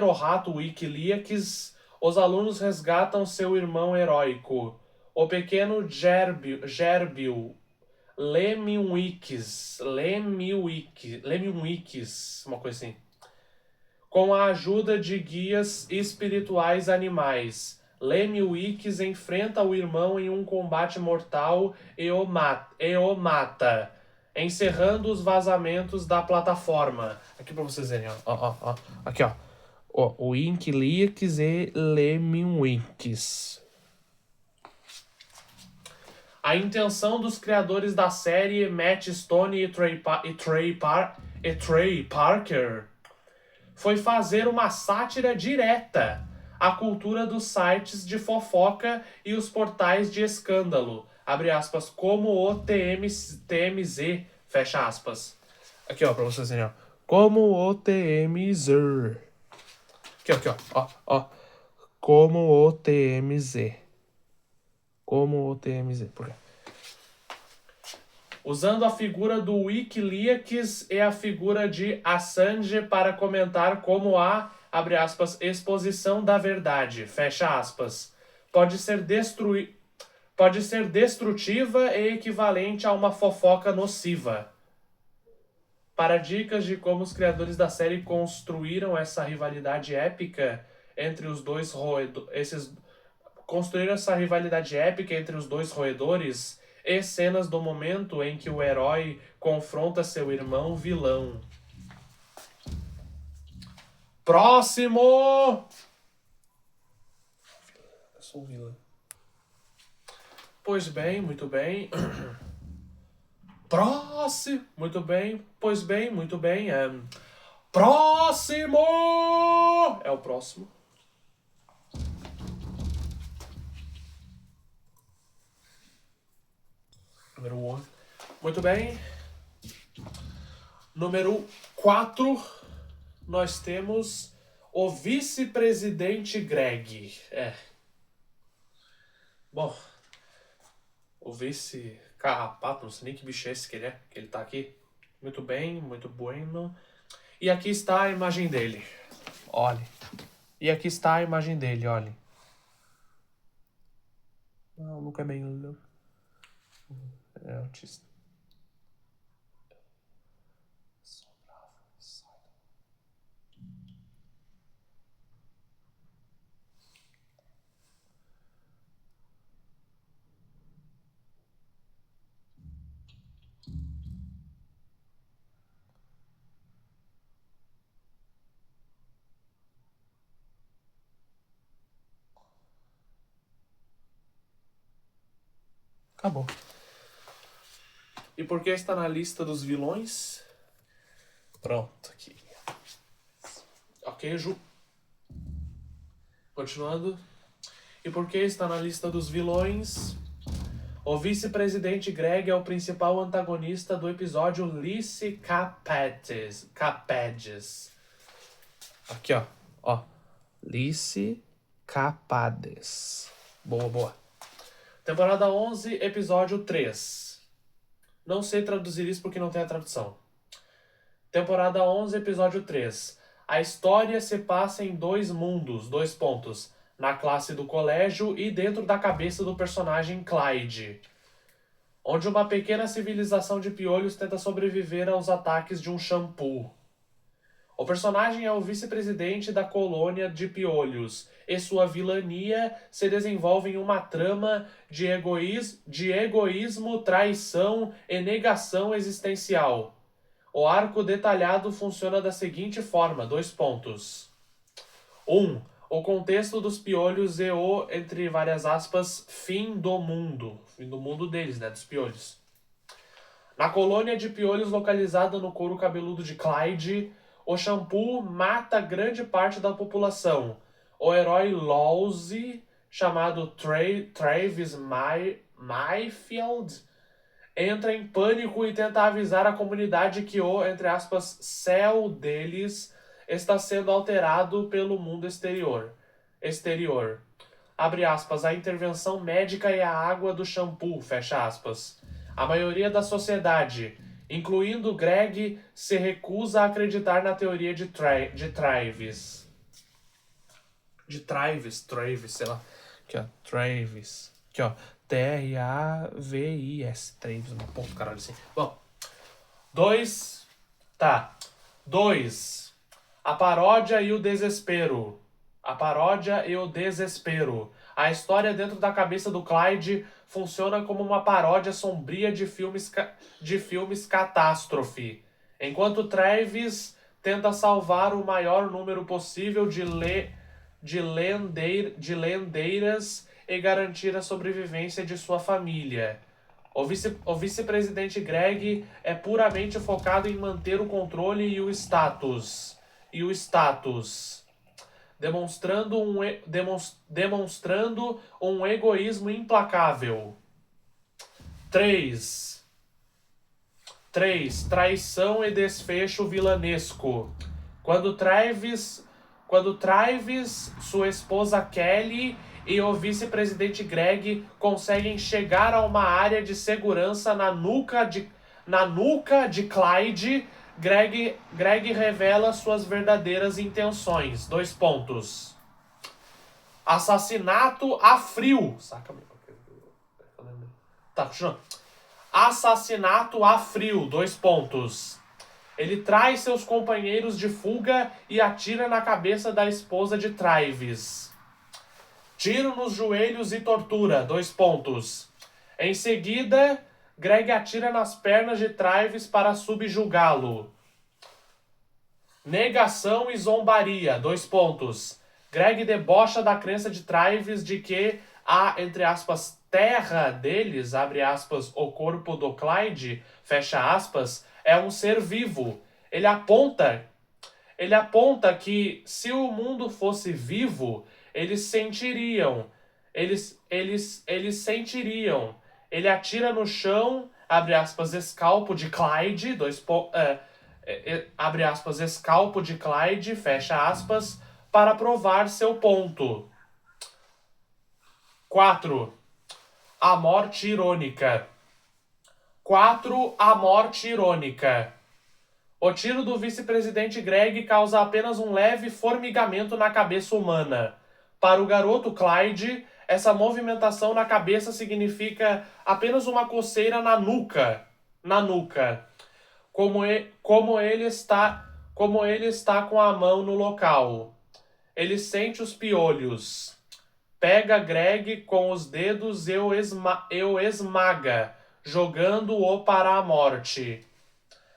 o rato Wikileaks, os alunos resgatam seu irmão heróico, o pequeno Gerbil Lemmiwikis, uma coisa assim. Com a ajuda de guias espirituais animais, Lemmiwikis enfrenta o irmão em um combate mortal e o mata, encerrando os vazamentos da plataforma. Aqui pra vocês verem, ó. Aqui, ó. O Wikileaks e Lemmiwikis. A intenção dos criadores da série, Matt Stone e Trey Parker, foi fazer uma sátira direta à cultura dos sites de fofoca e os portais de escândalo, abre aspas, como o TMZ, fecha aspas. Aqui, ó, pra vocês verem, ó. Como o TMZ. Aqui, ó. Como o TMZ. Por quê? Usando a figura do Wikileaks e a figura de Assange para comentar como a abre aspas, exposição da verdade, fecha aspas, pode ser destrutiva e equivalente a uma fofoca nociva. Para dicas de como os criadores da série construíram essa rivalidade épica entre os dois roedores e cenas do momento em que o herói confronta seu irmão vilão. Próximo! Eu sou um vilão. Pois bem, muito bem. Próximo! Muito bem. Pois bem, muito bem. Próximo! É o próximo. Número 1. Muito bem. Número 4. Nós temos o vice-presidente Greg. Bom, o vice-carrapato, não sei nem que bicho é esse que ele tá aqui. Muito bem, muito bueno. E aqui está a imagem dele. Olhe. E aqui está a imagem dele, olhe. Não, nunca é bem... É autista. Acabou. E por que está na lista dos vilões? Pronto, aqui. Ok, Ju. Continuando. E por que está na lista dos vilões? O vice-presidente Greg é o principal antagonista do episódio Lysse Capades. Aqui, ó. Lysse Capades. Boa. Temporada 11, episódio 3. Não sei traduzir isso porque não tem a tradução. Temporada 11, episódio 3. A história se passa em 2 mundos, 2 pontos. Na classe do colégio e dentro da cabeça do personagem Clyde. Onde uma pequena civilização de piolhos tenta sobreviver aos ataques de um shampoo. O personagem é o vice-presidente da colônia de piolhos, e sua vilania se desenvolve em uma trama de egoísmo, traição e negação existencial. O arco detalhado funciona da seguinte forma, 2 pontos. 1. O contexto dos piolhos e o, entre várias aspas, fim do mundo. Fim do mundo deles, né, dos piolhos. Na colônia de piolhos localizada no couro cabeludo de Clyde, o shampoo mata grande parte da população. O herói Lousy, chamado Travis Mayfield, entra em pânico e tenta avisar a comunidade que o, entre aspas, céu deles está sendo alterado pelo mundo exterior. Abre aspas, a intervenção médica e a água do shampoo, fecha aspas. A maioria da sociedade, incluindo Greg, se recusa a acreditar na teoria de Travis. Travis, sei lá. Aqui, ó, Travis. Aqui, ó, Travis. Travis, uma porra, caralho, assim. Bom, 2. Tá. 2. A paródia e o desespero. A história dentro da cabeça do Clyde funciona como uma paródia sombria de filmes catástrofe. Enquanto Travis tenta salvar o maior número possível de lendeiras e garantir a sobrevivência de sua família. O vice-presidente Greg é puramente focado em manter o controle e o status. Demonstrando um egoísmo implacável. 3. Traição e desfecho vilanesco. Quando Travis, sua esposa Kelly e o vice-presidente Greg conseguem chegar a uma área de segurança na nuca de Clyde, Greg revela suas verdadeiras intenções. 2 pontos. Assassinato a frio. Saca, meu. Tá, continuando. Assassinato a frio. 2 pontos. Ele traz seus companheiros de fuga e atira na cabeça da esposa de Travis. Tiro nos joelhos e tortura. 2 pontos. Em seguida, Greg atira nas pernas de Travis para subjugá-lo. Negação e zombaria. 2 pontos. Greg debocha da crença de Travis de que a, entre aspas, terra deles, abre aspas, o corpo do Clyde, fecha aspas, é um ser vivo. Ele aponta que se o mundo fosse vivo, eles sentiriam. Eles sentiriam. Ele atira no chão, abre aspas, escalpo de Clyde, abre aspas, escalpo de Clyde, fecha aspas, para provar seu ponto. 4. A morte irônica. 4. A morte irônica. O tiro do vice-presidente Greg causa apenas um leve formigamento na cabeça humana. Para o garoto Clyde, essa movimentação na cabeça significa apenas uma coceira na nuca. Como ele está com a mão no local. Ele sente os piolhos. Pega Greg com os dedos e o esmaga, jogando-o para a morte.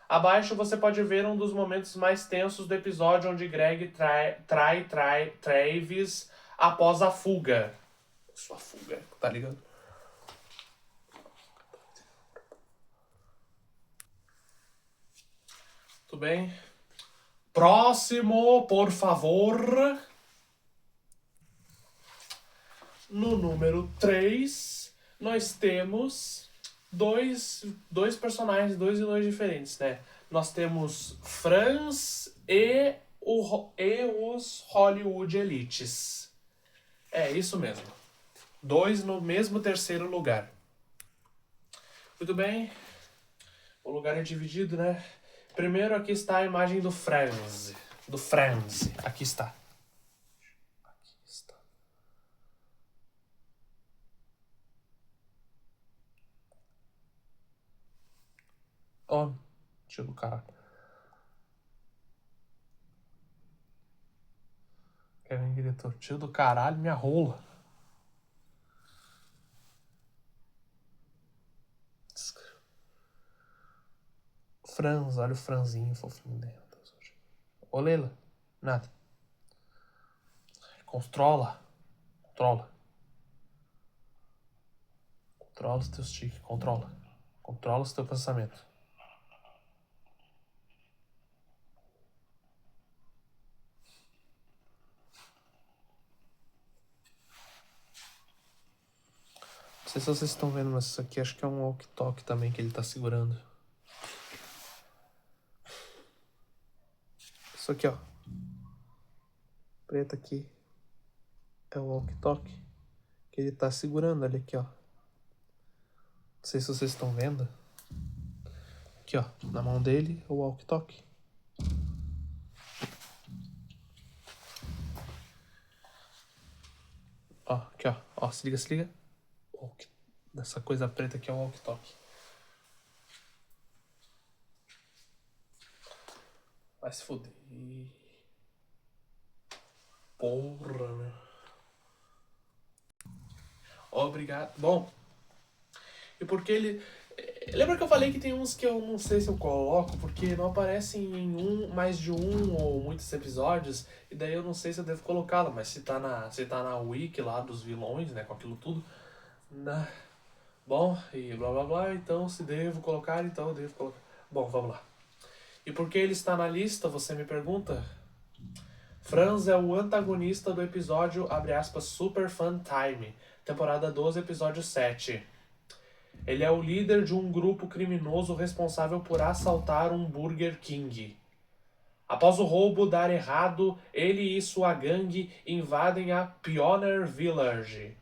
Abaixo você pode ver um dos momentos mais tensos do episódio onde Greg trai Travis após a fuga. Sua fuga, tá ligado? Tudo bem? Próximo, por favor. No número 3, nós temos dois personagens, dois vilões diferentes, né? Nós temos Franz e os Hollywood Elites. É isso mesmo. 2 no mesmo terceiro lugar. Muito bem. O lugar é dividido, né? Primeiro aqui está a imagem do Franz. Aqui está. Ó, tio do caralho. Kevin gritou, tio do caralho, minha rola. Franz, olha o franzinho fofinho dela. Ô, Leila, nada. Controla os teus tiques, controla os teus pensamentos. Não sei se vocês estão vendo, mas isso aqui acho que é um walkie-talkie também que ele tá segurando. Isso aqui, ó. Preto aqui. É o walkie-talkie que ele tá segurando ali aqui, ó. Não sei se vocês estão vendo. Aqui, ó. Na mão dele, o walkie-talkie. Ó, aqui, ó. Ó, se liga. Essa coisa preta aqui é o walkie-talkie. Vai se foder. Porra, meu. Obrigado. Bom. E porque ele... Lembra que eu falei que tem uns que eu não sei se eu coloco, porque não aparecem em mais de um ou muitos episódios, e daí eu não sei se eu devo colocá-la, mas se tá na wiki lá dos vilões, né, com aquilo tudo, bom, e blá blá blá, então se devo colocar, então eu devo colocar. Bom, vamos lá. E por que ele está na lista, você me pergunta? Franz é o antagonista do episódio, abre aspas, Super Fun Time, temporada 12, episódio 7. Ele é o líder de um grupo criminoso responsável por assaltar um Burger King. Após o roubo dar errado, ele e sua gangue invadem a Pioneer Village,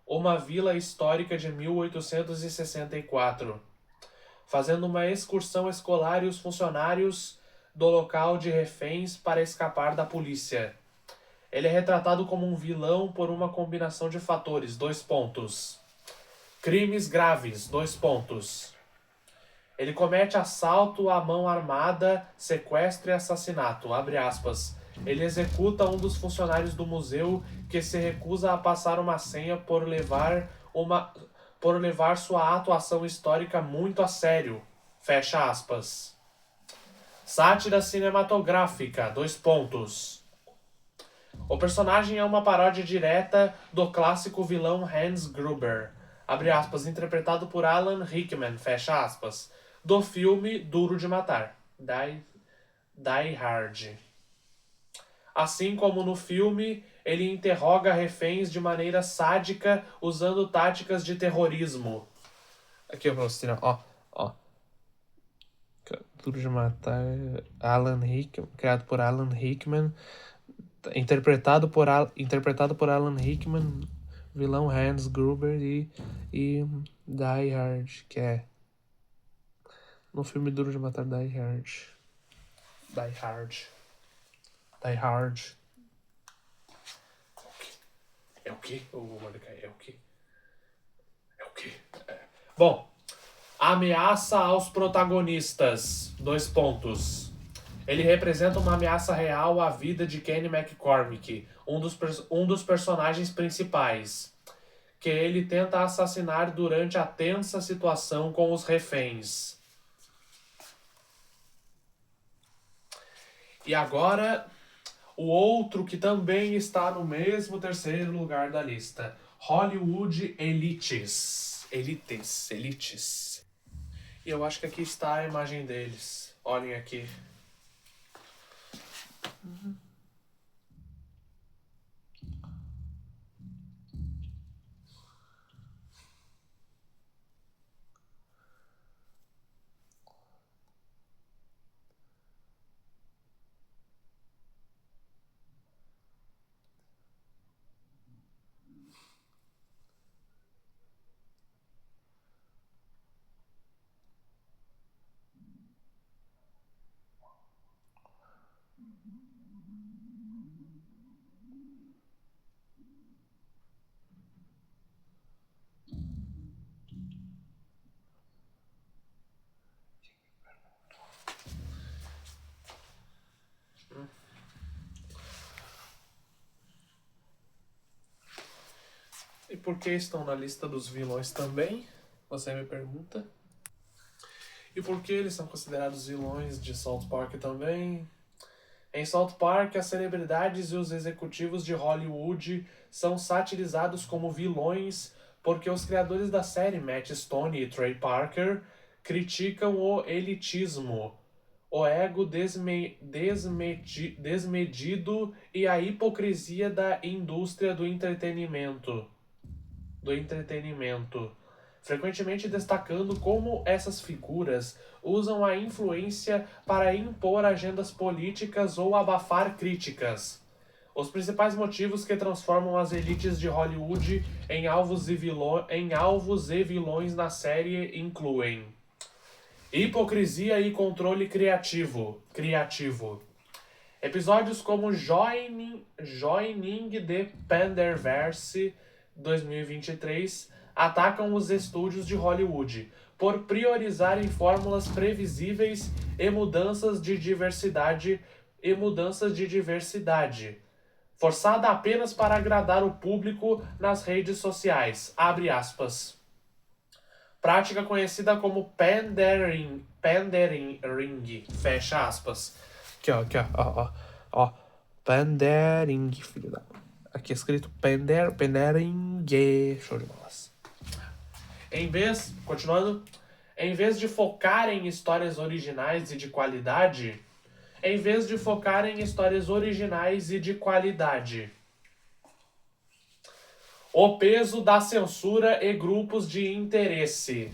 uma vila histórica de 1864. Fazendo uma excursão escolar e os funcionários do local de reféns para escapar da polícia. Ele é retratado como um vilão por uma combinação de fatores. 2 pontos. Crimes graves. 2 pontos. Ele comete assalto à mão armada, sequestro e assassinato. Abre aspas. Ele executa um dos funcionários do museu que se recusa a passar uma senha por levar sua atuação histórica muito a sério. Fecha aspas. Sátira cinematográfica. 2 pontos. O personagem é uma paródia direta do clássico vilão Hans Gruber, abre aspas, interpretado por Alan Rickman, fecha aspas, do filme Duro de Matar, Die Hard. Assim como no filme, ele interroga reféns de maneira sádica usando táticas de terrorismo. Aqui eu vou mostrar, ó. Duro de Matar, Alan Rickman, criado por Alan Rickman, interpretado por Alan Rickman, vilão Hans Gruber e Die Hard, que é no filme Duro de Matar. Die Hard. É o quê? Mordecai, é o quê? Bom, ameaça aos protagonistas. 2 pontos. Ele representa uma ameaça real à vida de Kenny McCormick, um dos personagens principais, que ele tenta assassinar durante a tensa situação com os reféns. E agora, o outro que também está no mesmo terceiro lugar da lista. Hollywood Elites. E eu acho que aqui está a imagem deles. Olhem aqui. E por que estão na lista dos vilões também? Você me pergunta. E por que eles são considerados vilões de South Park também? Em South Park, as celebridades e os executivos de Hollywood são satirizados como vilões porque os criadores da série, Matt Stone e Trey Parker, criticam o elitismo, o ego desmedido e a hipocrisia da indústria do entretenimento. Frequentemente destacando como essas figuras usam a influência para impor agendas políticas ou abafar críticas. Os principais motivos que transformam as elites de Hollywood em alvos e vilões na série incluem hipocrisia e controle criativo. Episódios como Joining the Penderverse 2023 atacam os estúdios de Hollywood por priorizarem fórmulas previsíveis e mudanças de diversidade, forçada apenas para agradar o público nas redes sociais. Abre aspas. Prática conhecida como pandering, fecha aspas. Aqui, ó. Pandering, filho da... Aqui é escrito pandering, show de bolas. Em vez de focar em histórias originais e de qualidade, o peso da censura e grupos de interesse.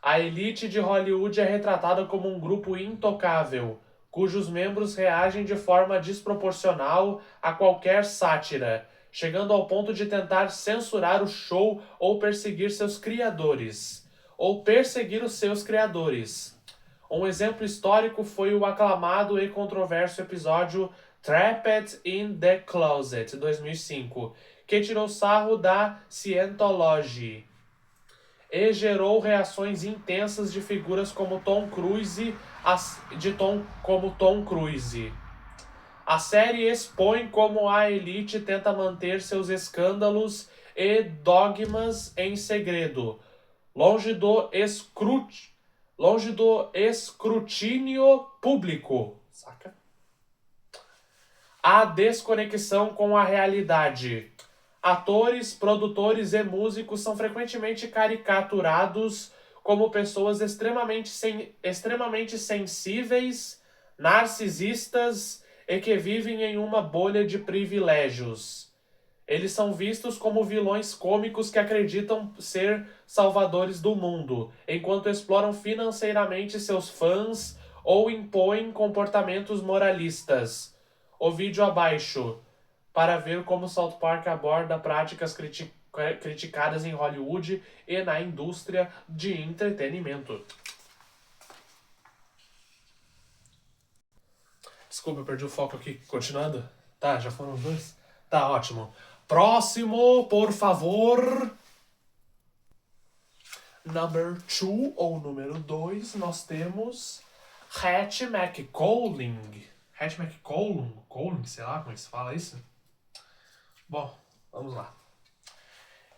A elite de Hollywood é retratada como um grupo intocável, cujos membros reagem de forma desproporcional a qualquer sátira, chegando ao ponto de tentar censurar o show ou perseguir os seus criadores. Um exemplo histórico foi o aclamado e controverso episódio Trapped in the Closet, 2005, que tirou sarro da Scientology e gerou reações intensas de figuras como Tom Cruise. A série expõe como a elite tenta manter seus escândalos e dogmas em segredo, longe do escrutínio público. Saca? A desconexão com a realidade. Atores, produtores e músicos são frequentemente caricaturados como pessoas extremamente sensíveis, narcisistas e que vivem em uma bolha de privilégios. Eles são vistos como vilões cômicos que acreditam ser salvadores do mundo, enquanto exploram financeiramente seus fãs ou impõem comportamentos moralistas. O vídeo abaixo, para ver como South Park aborda práticas criticadas em Hollywood e na indústria de entretenimento. Desculpa, eu perdi o foco aqui. Continuando? Tá, já foram os dois? Tá, ótimo. Próximo, por favor. Number 2, ou número 2, nós temos Hatch McCalling. Hatch McCalling, sei lá como é que se fala isso. Bom, vamos lá.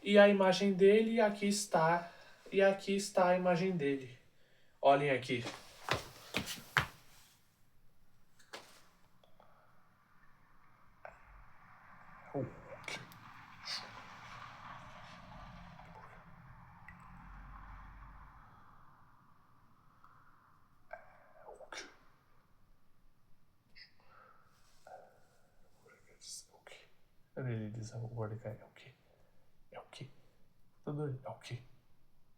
E a imagem dele, aqui está. E aqui está a imagem dele. Olhem aqui. Ele diz o Mordecai, é o quê? É o quê? É o quê?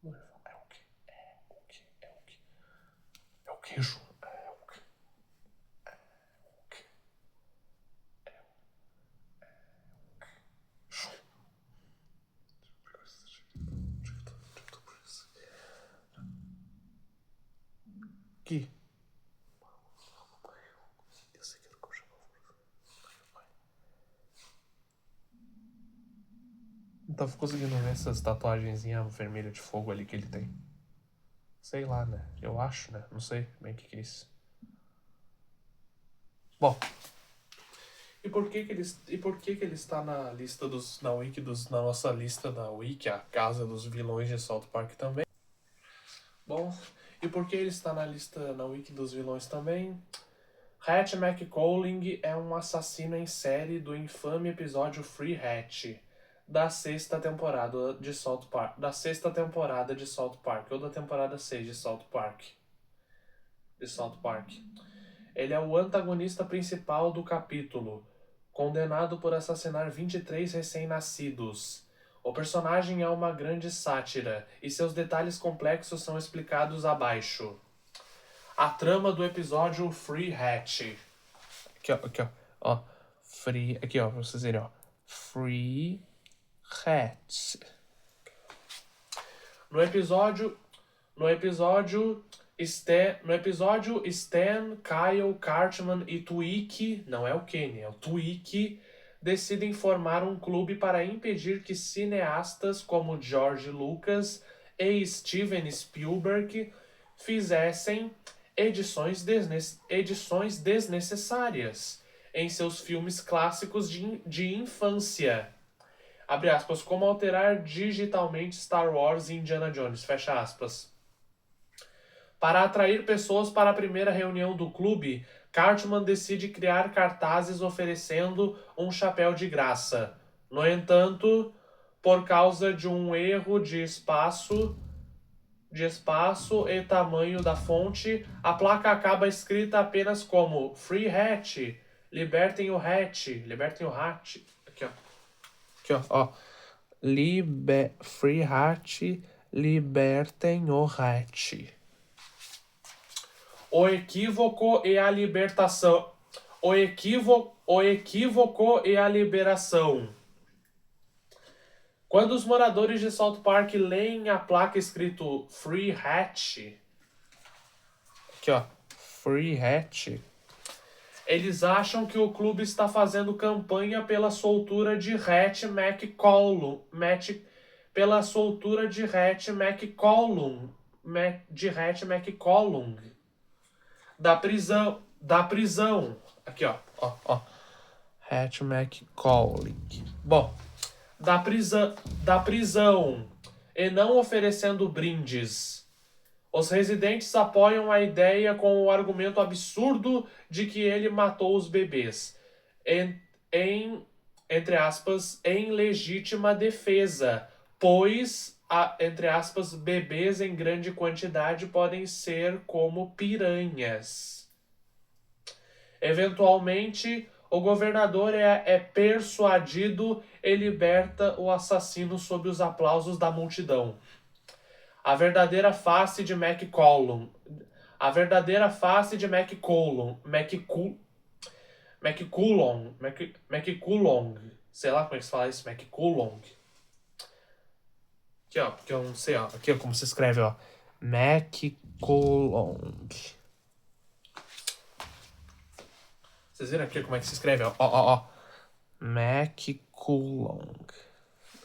É o quê? É o quê? É o quê? É o queijo? É o quê? É o quê? Que? Eu sei que eu já não tava conseguindo ver essas tatuagenzinhas vermelhas de fogo ali que ele tem. Sei lá, né? Eu acho, né? Não sei bem o que é isso. Bom. E por que ele está na lista na nossa lista da Wiki, a casa dos vilões de South Park também? Bom, e por que ele está na Wiki dos vilões também? Hatch McCalling é um assassino em série do infame episódio Free Hatch, da sexta temporada de South Park, ou da temporada 6 de South Park. Ele é o antagonista principal do capítulo, condenado por assassinar 23 recém-nascidos. O personagem é uma grande sátira, e seus detalhes complexos são explicados abaixo. A trama do episódio Free Hatch. Aqui, ó. Free... Aqui, ó, pra vocês verem, ó. Free Hatch. No episódio, Stan, Kyle, Cartman e Tweek, não é o Kenny, é o Tweek, decidem formar um clube para impedir que cineastas como George Lucas e Steven Spielberg fizessem edições desnecessárias em seus filmes clássicos de infância. Abre aspas, como alterar digitalmente Star Wars e Indiana Jones, fecha aspas. Para atrair pessoas para a primeira reunião do clube, Cartman decide criar cartazes oferecendo um chapéu de graça. No entanto, por causa de um erro de espaço e tamanho da fonte, a placa acaba escrita apenas como Free Hatch, libertem o Hatch. Aqui, ó. Free Hatch, libertem o Hatch. O equívoco e a libertação. O equívoco e a liberação. Quando os moradores de South Park leem a placa escrito Free Hatch, Aqui, ó. Free Hatch. Eles acham que o clube está fazendo campanha pela soltura de Hatch McCollum. Pela soltura de Hatch McCollum. De Hatch McCollum. Da prisão. Da prisão. Aqui, ó. Hatch McCollum. Bom. Da prisão. E não oferecendo brindes. Os residentes apoiam a ideia com o argumento absurdo de que ele matou os bebês. Entre aspas, em legítima defesa, pois, entre aspas, bebês em grande quantidade podem ser como piranhas. Eventualmente, o governador é persuadido e liberta o assassino sob os aplausos da multidão. A verdadeira face de McCollum. A verdadeira face de McCollum. McCollum. Sei lá como é que se fala isso. McCollum. Aqui, ó. Porque eu não sei, ó. Aqui, ó, como se escreve, ó. McCollum. Vocês viram aqui como é que se escreve, ó. McCollum.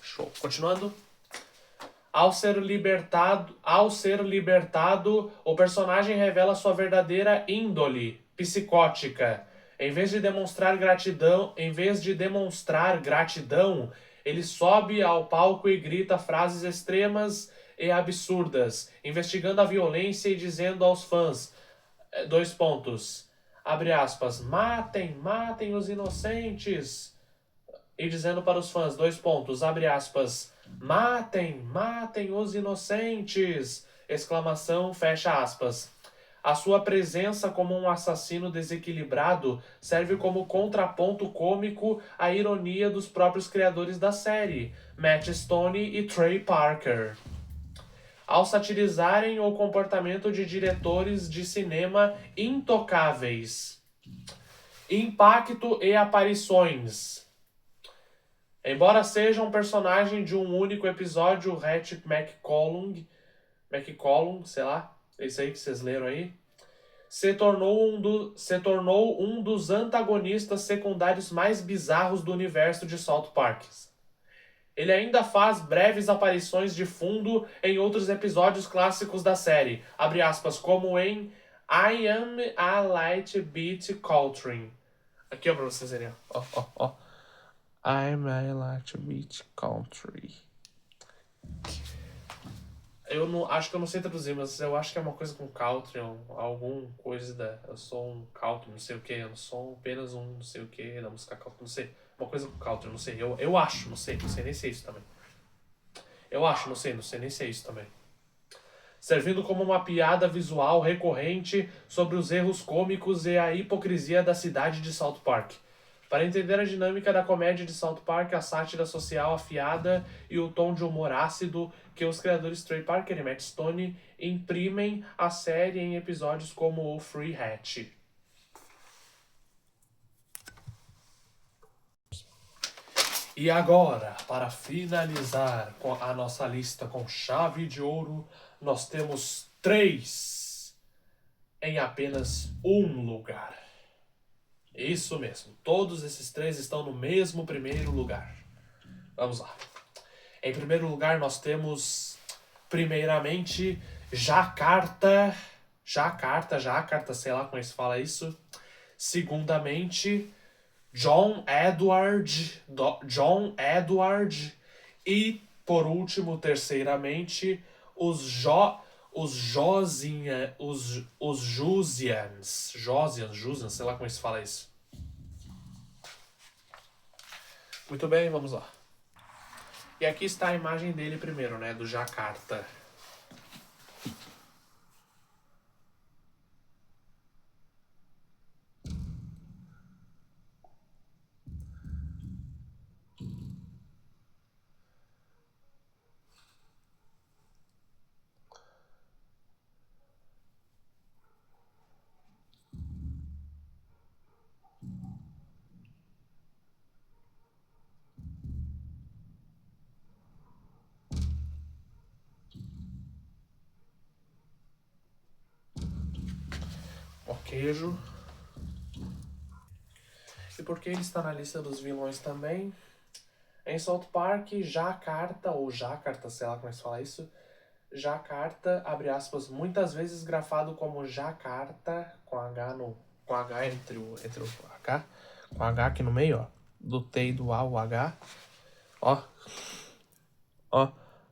Show. Continuando. Ao ser libertado, o personagem revela sua verdadeira índole psicótica. Em vez de demonstrar gratidão, ele sobe ao palco e grita frases extremas e absurdas, investigando a violência e dizendo aos fãs, abre aspas, matem os inocentes. E dizendo para os fãs, abre aspas, matem os inocentes, exclamação, fecha aspas. A sua presença como um assassino desequilibrado serve como contraponto cômico à ironia dos próprios criadores da série, Matt Stone e Trey Parker. Ao satirizarem o comportamento de diretores de cinema intocáveis. Impacto e aparições. Embora seja um personagem de um único episódio, Hatch McCollum, sei lá, é isso aí que vocês leram aí, se tornou um dos antagonistas secundários mais bizarros do universo de South Park. Ele ainda faz breves aparições de fundo em outros episódios clássicos da série, abre aspas, como em I Am a Light Beat Coltrane. Aqui, ó, pra vocês verem, ó. I'm a Light Beat Country. Eu não acho que eu não sei traduzir, mas eu acho que é uma coisa com country, algum coisa da. Eu sou um country, não sei o que, eu não sou apenas um não sei o que da música country, não sei. Uma coisa com country, não sei. Eu acho, não sei nem se é isso também. Eu acho, não sei nem se é isso também. Servindo como uma piada visual recorrente sobre os erros cômicos e a hipocrisia da cidade de South Park. Para entender a dinâmica da comédia de South Park, a sátira social afiada e o tom de humor ácido que os criadores Trey Parker e Matt Stone imprimem à série em episódios como o Free Hatch. E agora, para finalizar com a nossa lista com chave de ouro, nós temos 3 em apenas um lugar. Isso mesmo, todos esses 3 estão no mesmo primeiro lugar. Vamos lá. Em primeiro lugar, nós temos, primeiramente, Jacarta, sei lá como é que se fala isso. Segundamente, John Edward. E, por último, terceiramente, os Jusians, sei lá como é que se fala isso. Muito bem, vamos lá. E aqui está a imagem dele primeiro, né, do Jacarta. queijo. E por que ele está na lista dos vilões também? Em South Park, Jakarta, ou Jakarta, sei lá como é que se fala isso, Jakarta, abre aspas, muitas vezes grafado como Jakarta, com H, com H entre o H, com H aqui no meio, ó, do T e do A, o H, ó,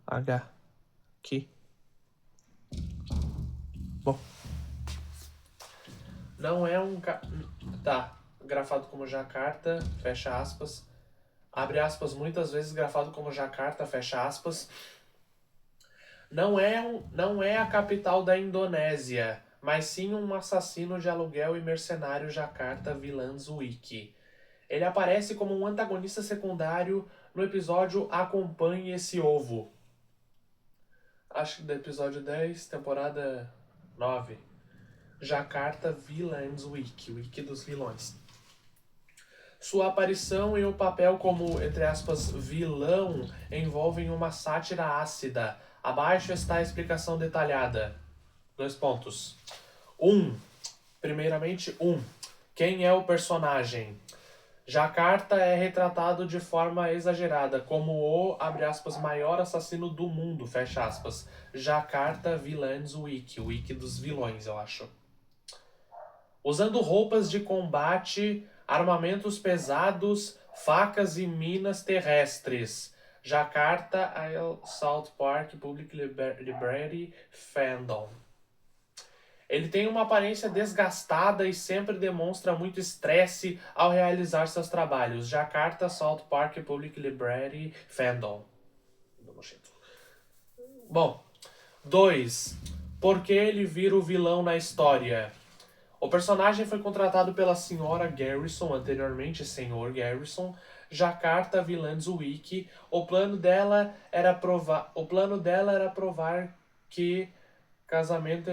H, aqui. Bom, não é um... Tá, grafado como Jakarta, fecha aspas, abre aspas, muitas vezes grafado como Jakarta, fecha aspas. Não é a capital da Indonésia, mas sim um assassino de aluguel e mercenário Jakarta Vilãs Wiki. Ele aparece como um antagonista secundário no episódio Acompanhe esse Ovo. Acho que do episódio 10, temporada 9. Jakarta Vilãs Wiki, Wiki dos vilões. Sua aparição e o papel como, entre aspas, vilão envolvem uma sátira ácida. Abaixo está a explicação detalhada. 2 pontos. Primeiramente, quem é o personagem? Jakarta é retratado de forma exagerada como o, abre aspas, maior assassino do mundo, fecha aspas. Jakarta Vilãs Wiki, o wiki dos vilões, eu acho. Usando roupas de combate, armamentos pesados, facas e minas terrestres. Jakarta, South Park Public Library Fandom. Ele tem uma aparência desgastada e sempre demonstra muito estresse ao realizar seus trabalhos. Jakarta, South Park Public Library Fandom. Bom, 2. Por que ele vira o vilão na história? O personagem foi contratado pela Sra. Garrison, anteriormente Sr. Garrison, Jakarta Vilãs Wiki. O plano dela era provar que casamento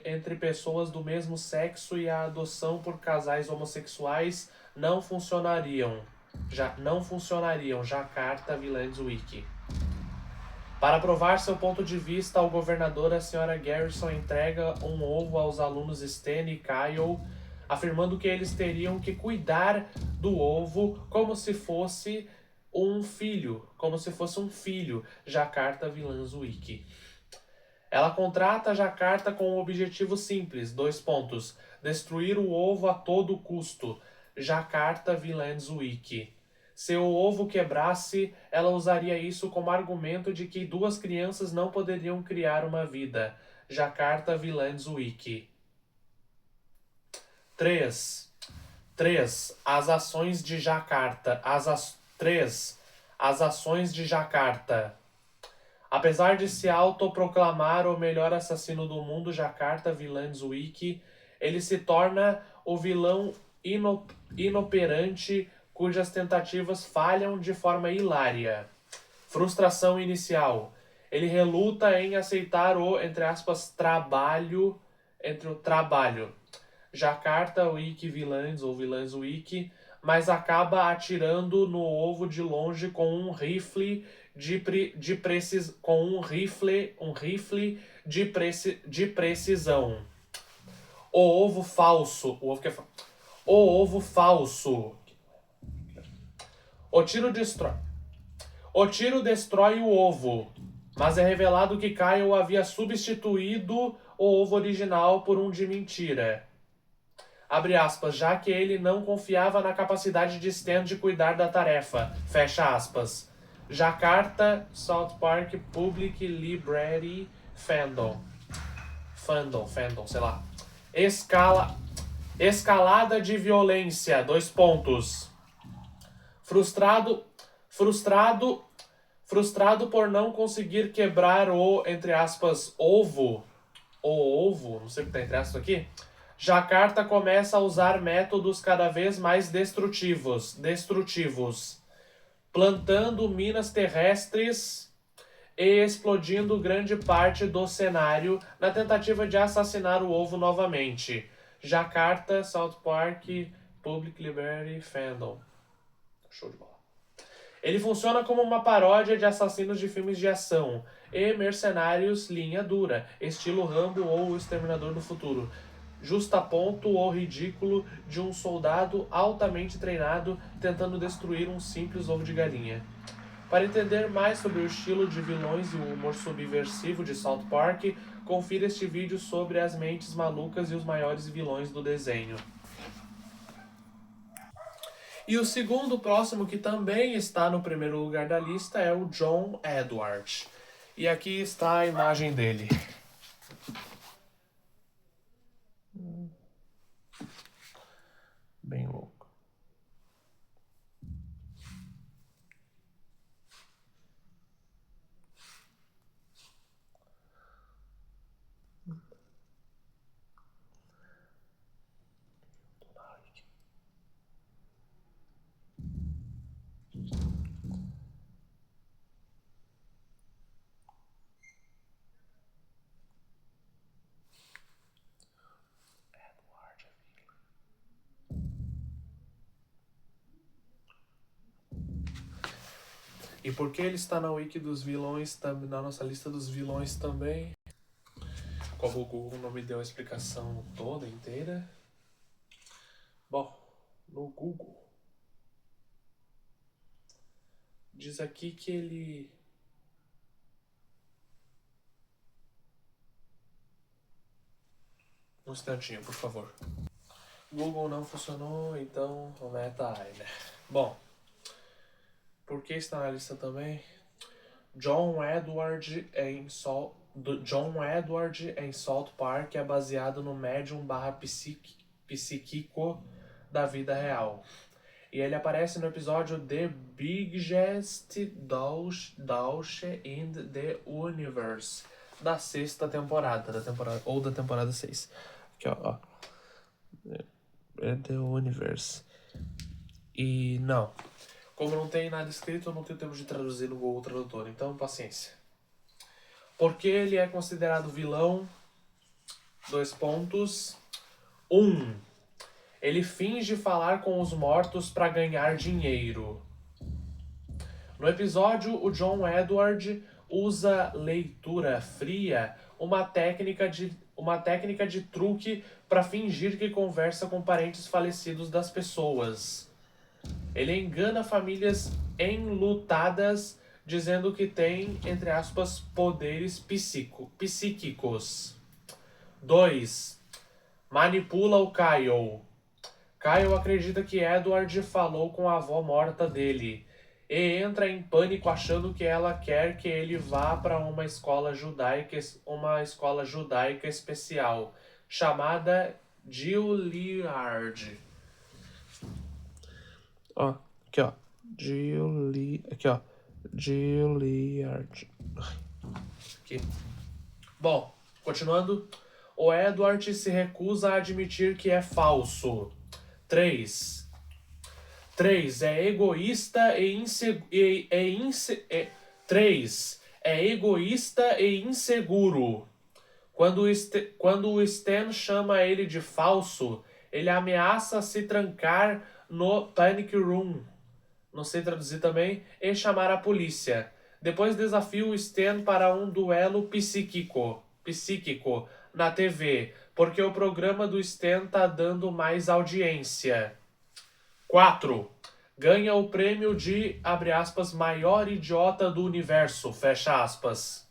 entre pessoas do mesmo sexo e a adoção por casais homossexuais não funcionariam. Jakarta Vilãs Wiki. Para provar seu ponto de vista ao governador, a Sra. Garrison entrega um ovo aos alunos Stan e Kyle, afirmando que eles teriam que cuidar do ovo como se fosse um filho. Jakarta Vilãs Wiki. Ela contrata Jakarta com um objetivo simples, 2 pontos. Destruir o ovo a todo custo. Jakarta Vilãs Wiki. Se o ovo quebrasse, ela usaria isso como argumento de que 2 crianças não poderiam criar uma vida. Jakarta Vilãs Wiki. 3. As ações de Jakarta. As ações de Jakarta. Apesar de se autoproclamar o melhor assassino do mundo, Jakarta Vilãs Wiki, ele se torna o vilão inoperante cujas tentativas falham de forma hilária. Frustração inicial. Ele reluta em aceitar o, entre aspas, trabalho. Jakarta Wiki Vilãs ou Vilãs Wiki, mas acaba atirando no ovo de longe com um rifle de precisão. O ovo falso. O ovo falso. O tiro destrói o ovo, mas é revelado que Kyle havia substituído o ovo original por um de mentira. Abre aspas, já que ele não confiava na capacidade de Stan de cuidar da tarefa. Fecha aspas. Jakarta, South Park Public Library Fandom, sei lá. Escalada de violência, 2 pontos. Frustrado por não conseguir quebrar o, entre aspas, ovo, não sei o que tá entre aspas aqui, Jakarta começa a usar métodos cada vez mais destrutivos, plantando minas terrestres e explodindo grande parte do cenário na tentativa de assassinar o ovo novamente. Jakarta, South Park, Public Library Fandom. Show de bola. Ele funciona como uma paródia de assassinos de filmes de ação e mercenários linha dura, estilo Rambo ou O Exterminador do Futuro. justaponto o ridículo de um soldado altamente treinado tentando destruir um simples ovo de galinha. Para entender mais sobre o estilo de vilões e o humor subversivo de South Park, confira este vídeo sobre as mentes malucas e os maiores vilões do desenho. E o segundo próximo, que também está no primeiro lugar da lista, é o John Edward. E aqui está a imagem dele. Bem louco. E por que ele está na wiki dos vilões, na nossa lista dos vilões também? Como o Google não me deu a explicação toda, inteira. Bom, no Google diz aqui que ele... Um instantinho, por favor. Google não funcionou, então ometa aí, né? Bom, por que está na lista também? John Edward em South Park é baseado no médium psíquico da vida real. E ele aparece no episódio The Biggest Douche in the Universe, da sexta temporada, da temporada 6. Aqui, ó. The Universe. E não. Como não tem nada escrito, eu não tenho tempo de traduzir no Google Tradutor, então paciência. Por que ele é considerado vilão? 2 pontos. 1. Ele finge falar com os mortos para ganhar dinheiro. No episódio, o John Edward usa leitura fria, uma técnica de truque para fingir que conversa com parentes falecidos das pessoas. Ele engana famílias enlutadas, dizendo que tem, entre aspas, poderes psíquicos. 2. Manipula o Kyle. Kyle acredita que Edward falou com a avó morta dele e entra em pânico achando que ela quer que ele vá para uma escola judaica especial, chamada Juilliard. Ó, aqui ó, Juilliard. Aqui. Bom, continuando. O Edward se recusa a admitir que é falso. 3. É egoísta é egoísta e inseguro. Quando o Stan chama ele de falso, ele ameaça se trancar no Panic Room, não sei traduzir também, e chamar a polícia. Depois desafia o Stan para um duelo psíquico na TV, porque o programa do Stan tá dando mais audiência. 4. Ganha o prêmio de, abre aspas, maior idiota do universo, fecha aspas.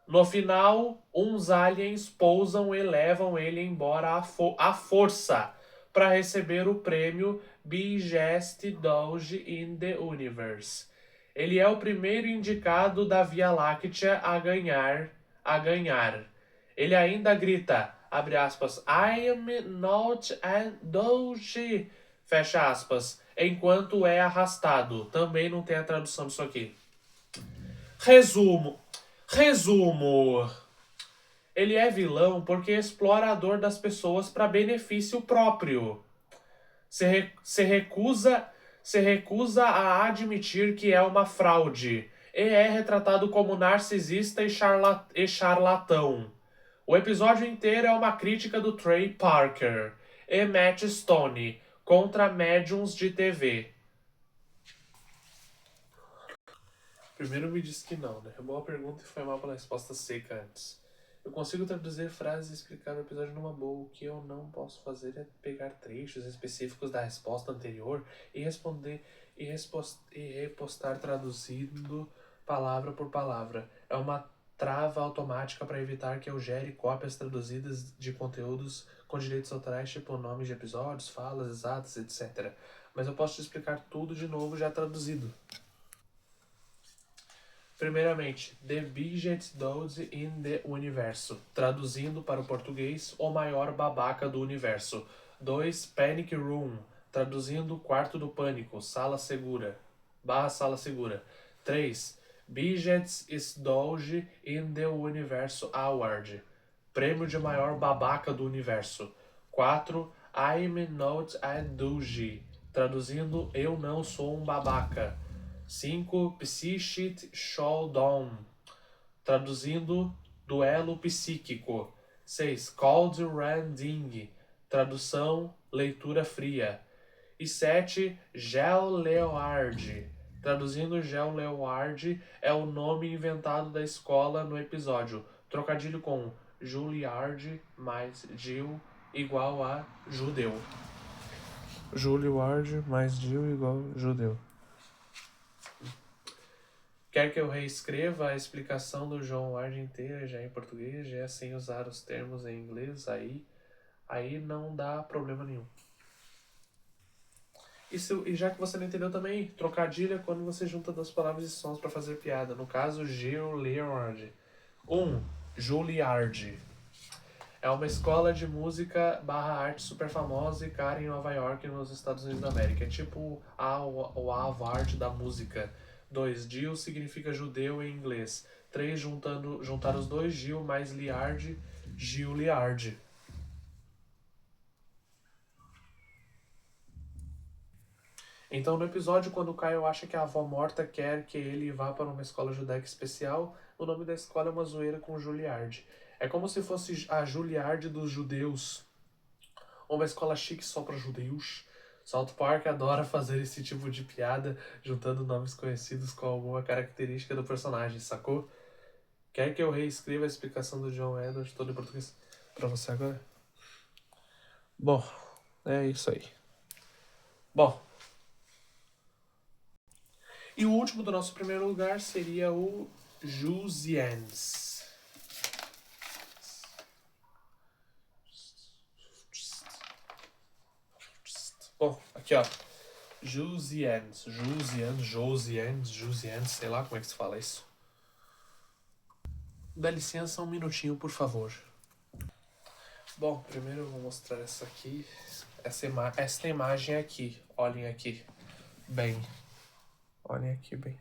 No final, uns aliens pousam e levam ele embora à força para receber o prêmio Biggest Douche in the Universe. Ele é o primeiro indicado da Via Láctea a ganhar. Ele ainda grita, abre aspas, I am not a douche, fecha aspas, enquanto é arrastado. Também não tem a tradução disso aqui. Resumo. Ele é vilão porque explora a dor das pessoas para benefício próprio. Se recusa a admitir que é uma fraude e é retratado como narcisista e charlatão. O episódio inteiro é uma crítica do Trey Parker e Matt Stone contra médiums de TV. Primeiro me disse que não, né? Boa pergunta e foi mal pela resposta seca antes. Eu consigo traduzir frases e explicar o episódio numa boa. O que eu não posso fazer é pegar trechos específicos da resposta anterior e responder e repostar traduzindo palavra por palavra. É uma trava automática para evitar que eu gere cópias traduzidas de conteúdos com direitos autorais, tipo nomes de episódios, falas exatas, etc. Mas eu posso te explicar tudo de novo já traduzido. Primeiramente, The Biggest Dude in the Universo, traduzindo para o português, o maior babaca do universo. 2. Panic Room, traduzindo quarto do pânico, sala segura, barra sala segura. 3. Biggest Doge in the Universo Award, prêmio de maior babaca do universo. 4. I'm not a douche, traduzindo eu não sou um babaca. 5. Psychic Showdown, traduzindo duelo psíquico. 6. Cold Reading, tradução leitura fria. E 7. Gel Leoward, traduzindo Gel Leoward é o nome inventado da escola no episódio. Trocadilho com Juilliard mais Jill igual a judeu. Juilliard mais Jill igual a judeu. Quer que eu reescreva a explicação do João Ward inteira já em português, já sem usar os termos em inglês? Aí não dá problema nenhum. E já que você não entendeu também, trocadilho é quando você junta duas palavras e sons para fazer piada. No caso, Juilliard. 1. Juilliard. É uma escola de música barra arte super famosa e cara em Nova York, nos Estados Unidos da América. É tipo o Harvard da música. 2. Jill significa judeu em inglês. 3. Juntar os dois, Jill mais Liard, Juilliard. Então, no episódio, quando o Kyle acha que a avó morta quer que ele vá para uma escola judaica especial, o nome da escola é uma zoeira com Juilliard. É como se fosse a Juilliard dos judeus, ou uma escola chique só para judeus. South Park adora fazer esse tipo de piada, juntando nomes conhecidos com alguma característica do personagem, sacou? Quer que eu reescreva a explicação do John Edward todo em português para você agora? Bom, é isso aí. Bom, e o último do nosso primeiro lugar seria o Jusians. Bom, aqui ó. Jusians, sei lá como é que se fala isso. Dá licença um minutinho, por favor. Bom, primeiro eu vou mostrar essa aqui. Esta imagem aqui. Olhem aqui. Bem. Olhem aqui bem.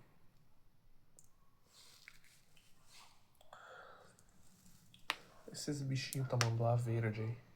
Esses bichinhos tamanduá verde aí.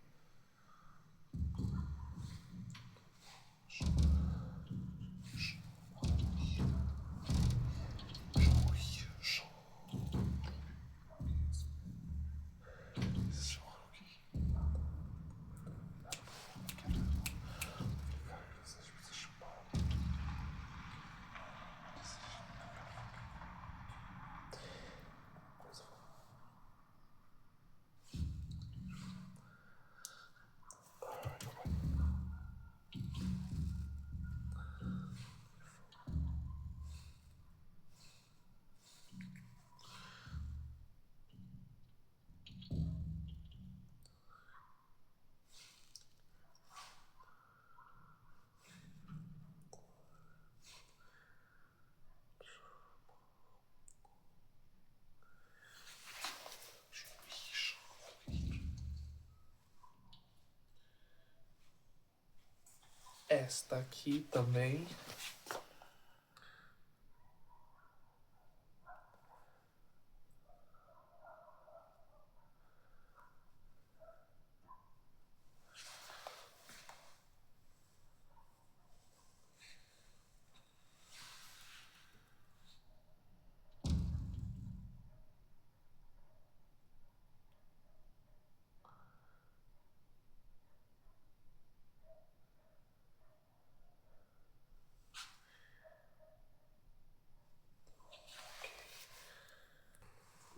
Esta aqui também.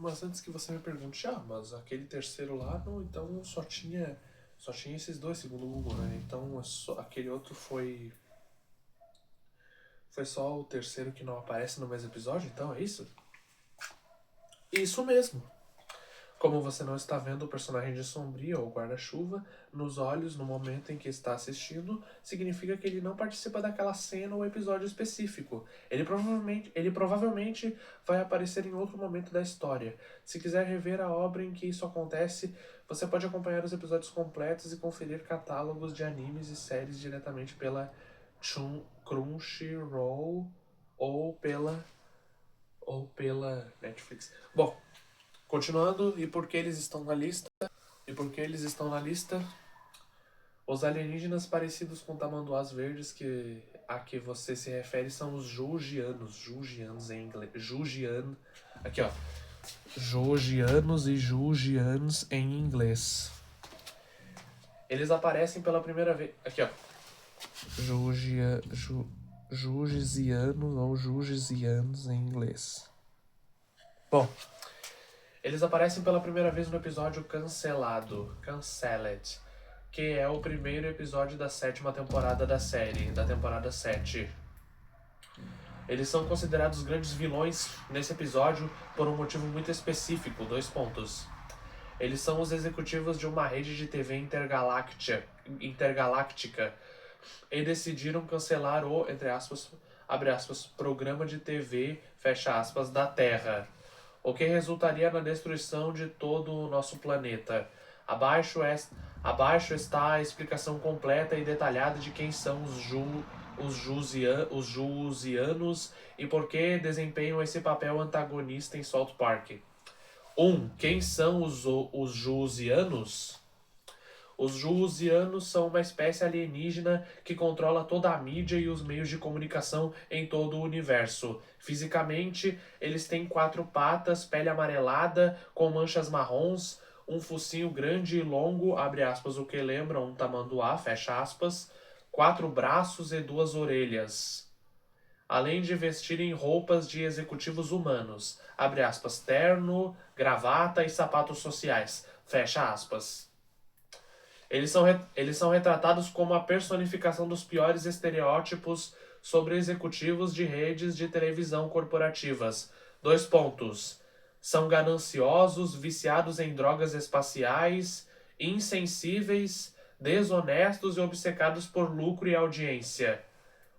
Mas antes que você me pergunte, mas aquele terceiro lá, não, então só tinha esses dois, segundo o Google, né? Então aquele outro foi só o terceiro que não aparece no mesmo episódio, então é isso? Isso mesmo. Como você não está vendo o personagem de sombria ou guarda-chuva nos olhos no momento em que está assistindo, significa que ele não participa daquela cena ou episódio específico. Ele provavelmente vai aparecer em outro momento da história. Se quiser rever a obra em que isso acontece, você pode acompanhar os episódios completos e conferir catálogos de animes e séries diretamente pela Crunchyroll ou pela Netflix. Bom, continuando, e por que eles estão na lista? Os alienígenas parecidos com tamanduás verdes a que você se refere são os Jougianos. Jougianos em inglês. Jougian. Aqui, ó. Jougianos e Jougians em inglês. Eles aparecem pela primeira vez. Aqui, ó. Jugesianos ou Jugesianos em inglês. Bom, eles aparecem pela primeira vez no episódio Canceled, que é o primeiro episódio da 7ª temporada da série, da temporada 7. Eles são considerados grandes vilões nesse episódio por um motivo muito específico, 2 pontos. Eles são os executivos de uma rede de TV intergaláctica e decidiram cancelar o, entre aspas, abre aspas, programa de TV, fecha aspas, da Terra, o que resultaria na destruição de todo o nosso planeta. Abaixo está a explicação completa e detalhada de quem são os Jousianos e por que desempenham esse papel antagonista em South Park. 1. Quem são os Jousianos? Os Jousianos são uma espécie alienígena que controla toda a mídia e os meios de comunicação em todo o universo. Fisicamente, eles têm 4 patas, pele amarelada, com manchas marrons, um focinho grande e longo, abre aspas, o que lembra um tamanduá, fecha aspas, 4 braços e 2 orelhas. Além de vestirem roupas de executivos humanos, abre aspas, terno, gravata e sapatos sociais, fecha aspas. Eles são retratados como a personificação dos piores estereótipos sobre executivos de redes de televisão corporativas. 2 pontos. São gananciosos, viciados em drogas espaciais, insensíveis, desonestos e obcecados por lucro e audiência.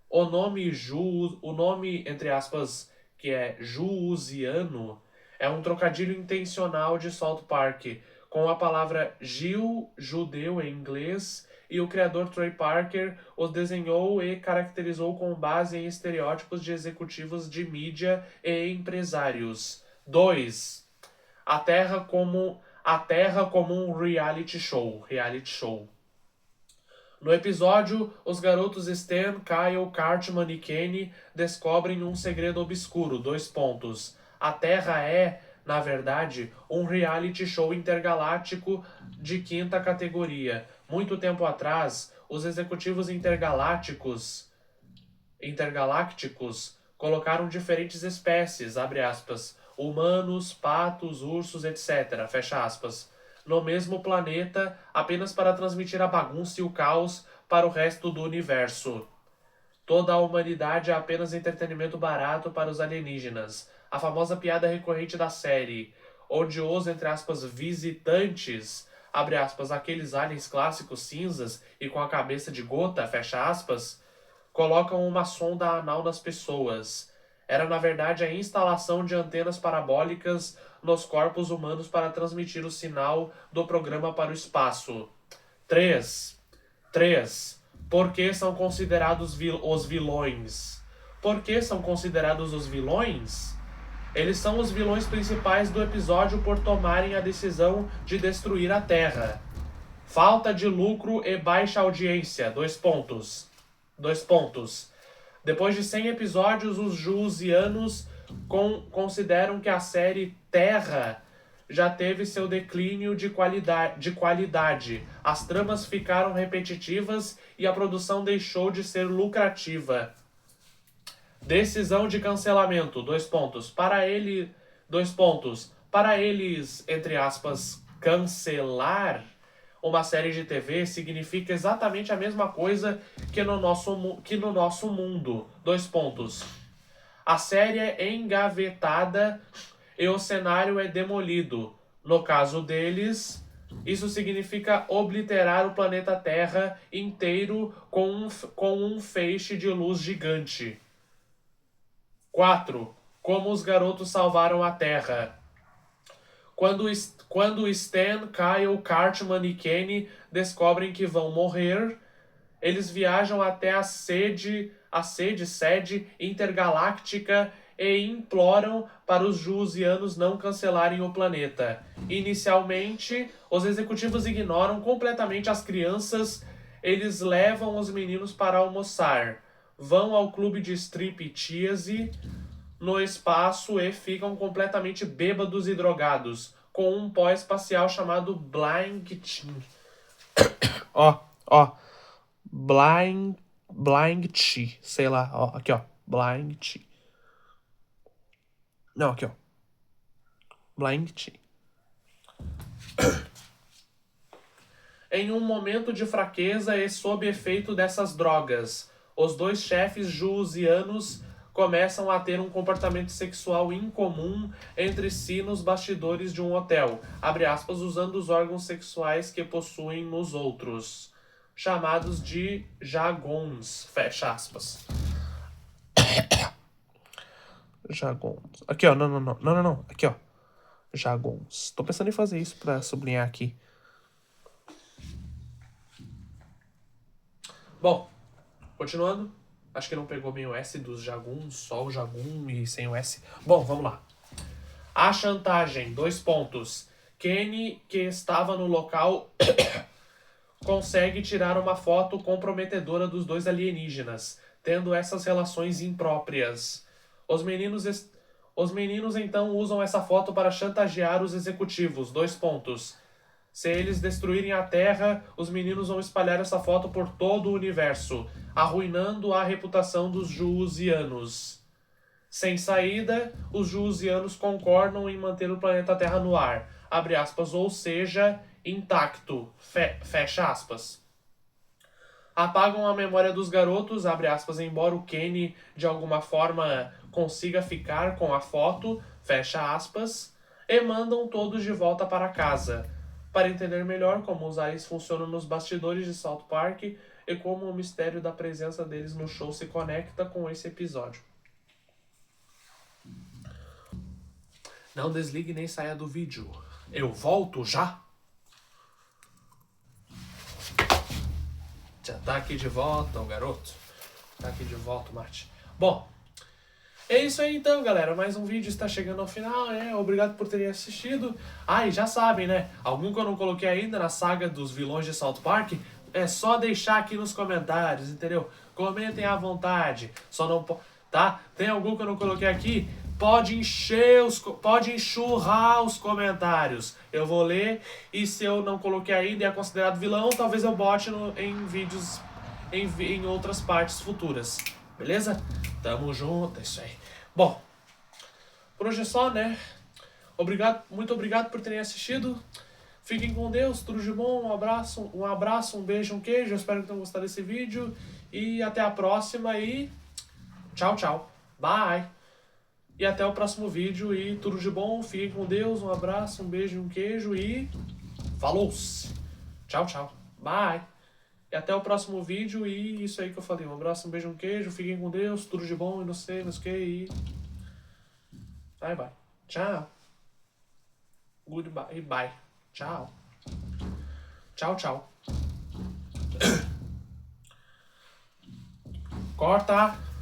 O nome, entre aspas, que é Jousiano, é um trocadilho intencional de South Park, com a palavra Gil, judeu em inglês, e o criador Trey Parker os desenhou e caracterizou com base em estereótipos de executivos de mídia e empresários. 2. A Terra como um reality show. No episódio, os garotos Stan, Kyle, Cartman e Kenny descobrem um segredo obscuro. 2 pontos. A Terra é, na verdade, um reality show intergaláctico de 5ª categoria. Muito tempo atrás, os executivos intergalácticos colocaram diferentes espécies, abre aspas, humanos, patos, ursos, etc., fecha aspas, no mesmo planeta apenas para transmitir a bagunça e o caos para o resto do universo. Toda a humanidade é apenas entretenimento barato para os alienígenas. A famosa piada recorrente da série, onde os, entre aspas, visitantes, abre aspas, aqueles aliens clássicos cinzas e com a cabeça de gota, fecha aspas, colocam uma sonda anal nas pessoas. Era, na verdade, a instalação de antenas parabólicas nos corpos humanos para transmitir o sinal do programa para o espaço. 3. Por que são considerados os vilões? Por que são considerados os vilões? Eles são os vilões principais do episódio por tomarem a decisão de destruir a Terra. Falta de lucro e baixa audiência. 2 pontos. Depois de 100 episódios, os Jousianos consideram que a série Terra já teve seu declínio de qualidade. As tramas ficaram repetitivas e a produção deixou de ser lucrativa. Decisão de cancelamento. 2 pontos. Para ele, 2 pontos. Para eles, entre aspas, cancelar uma série de TV significa exatamente a mesma coisa que no nosso mundo. Dois pontos. A série é engavetada e o cenário é demolido. No caso deles, isso significa obliterar o planeta Terra inteiro com um feixe de luz gigante. 4. Como os garotos salvaram a Terra. Quando Stan, Kyle, Cartman e Kenny descobrem que vão morrer, eles viajam até a sede intergaláctica e imploram para os Juuzianos não cancelarem o planeta. Inicialmente, os executivos ignoram completamente as crianças. Eles levam os meninos para almoçar, vão ao clube de striptease no espaço e ficam completamente bêbados e drogados, com um pó espacial chamado Blind. Ó. Blind, sei lá, ó, aqui ó, Blind. Não, aqui ó. Blind. Em um momento de fraqueza e sob efeito dessas drogas, os dois chefes juuzianos começam a ter um comportamento sexual incomum entre si nos bastidores de um hotel, abre aspas, usando os órgãos sexuais que possuem nos outros, chamados de jagons, fecha aspas. Jagons. Aqui, ó, não, aqui, ó. Jagons. Tô pensando em fazer isso pra sublinhar aqui. Bom, continuando. Acho que não pegou bem o S dos jaguns, só o jagum e sem o S. Bom, vamos lá. A chantagem, 2 pontos. Kenny, que estava no local, consegue tirar uma foto comprometedora dos dois alienígenas, tendo essas relações impróprias. Os meninos então usam essa foto para chantagear os executivos, 2 pontos. Se eles destruírem a Terra, os meninos vão espalhar essa foto por todo o universo, arruinando a reputação dos Juuzianos. Sem saída, os Juuzianos concordam em manter o planeta Terra no ar, abre aspas, ou seja, intacto, fecha aspas. Apagam a memória dos garotos, abre aspas, embora o Kenny de alguma forma consiga ficar com a foto, fecha aspas, e mandam todos de volta para casa. Para entender melhor como os aliens funcionam nos bastidores de South Park e como o mistério da presença deles no show se conecta com esse episódio. Não desligue nem saia do vídeo. Eu volto já! Já tá aqui de volta, o garoto. Tá aqui de volta, Mate. Bom, é isso aí então, galera. Mais um vídeo está chegando ao final, né? Obrigado por terem assistido. E já sabem, né? Algum que eu não coloquei ainda na saga dos vilões de South Park, é só deixar aqui nos comentários, entendeu? Comentem à vontade. Só não tá? Tem algum que eu não coloquei aqui? Pode enxurrar os comentários. Eu vou ler e se eu não coloquei ainda e é considerado vilão, talvez eu bote em vídeos em outras partes futuras. Beleza? Tamo junto, é isso aí. Bom, por hoje é só, né? Muito obrigado por terem assistido. Fiquem com Deus, tudo de bom, um abraço, um beijo, um queijo. Eu espero que tenham gostado desse vídeo. E até a próxima e tchau, tchau. Bye! E até o próximo vídeo e tudo de bom, fiquem com Deus, um abraço, um beijo, um queijo e falou-se! Tchau, tchau. Bye! E até o próximo vídeo e isso aí que eu falei. Um abraço, um beijo, um queijo. Fiquem com Deus. Tudo de bom e não sei o que. E bye, bye. Tchau. Goodbye e bye. Tchau. Tchau, tchau. Corta.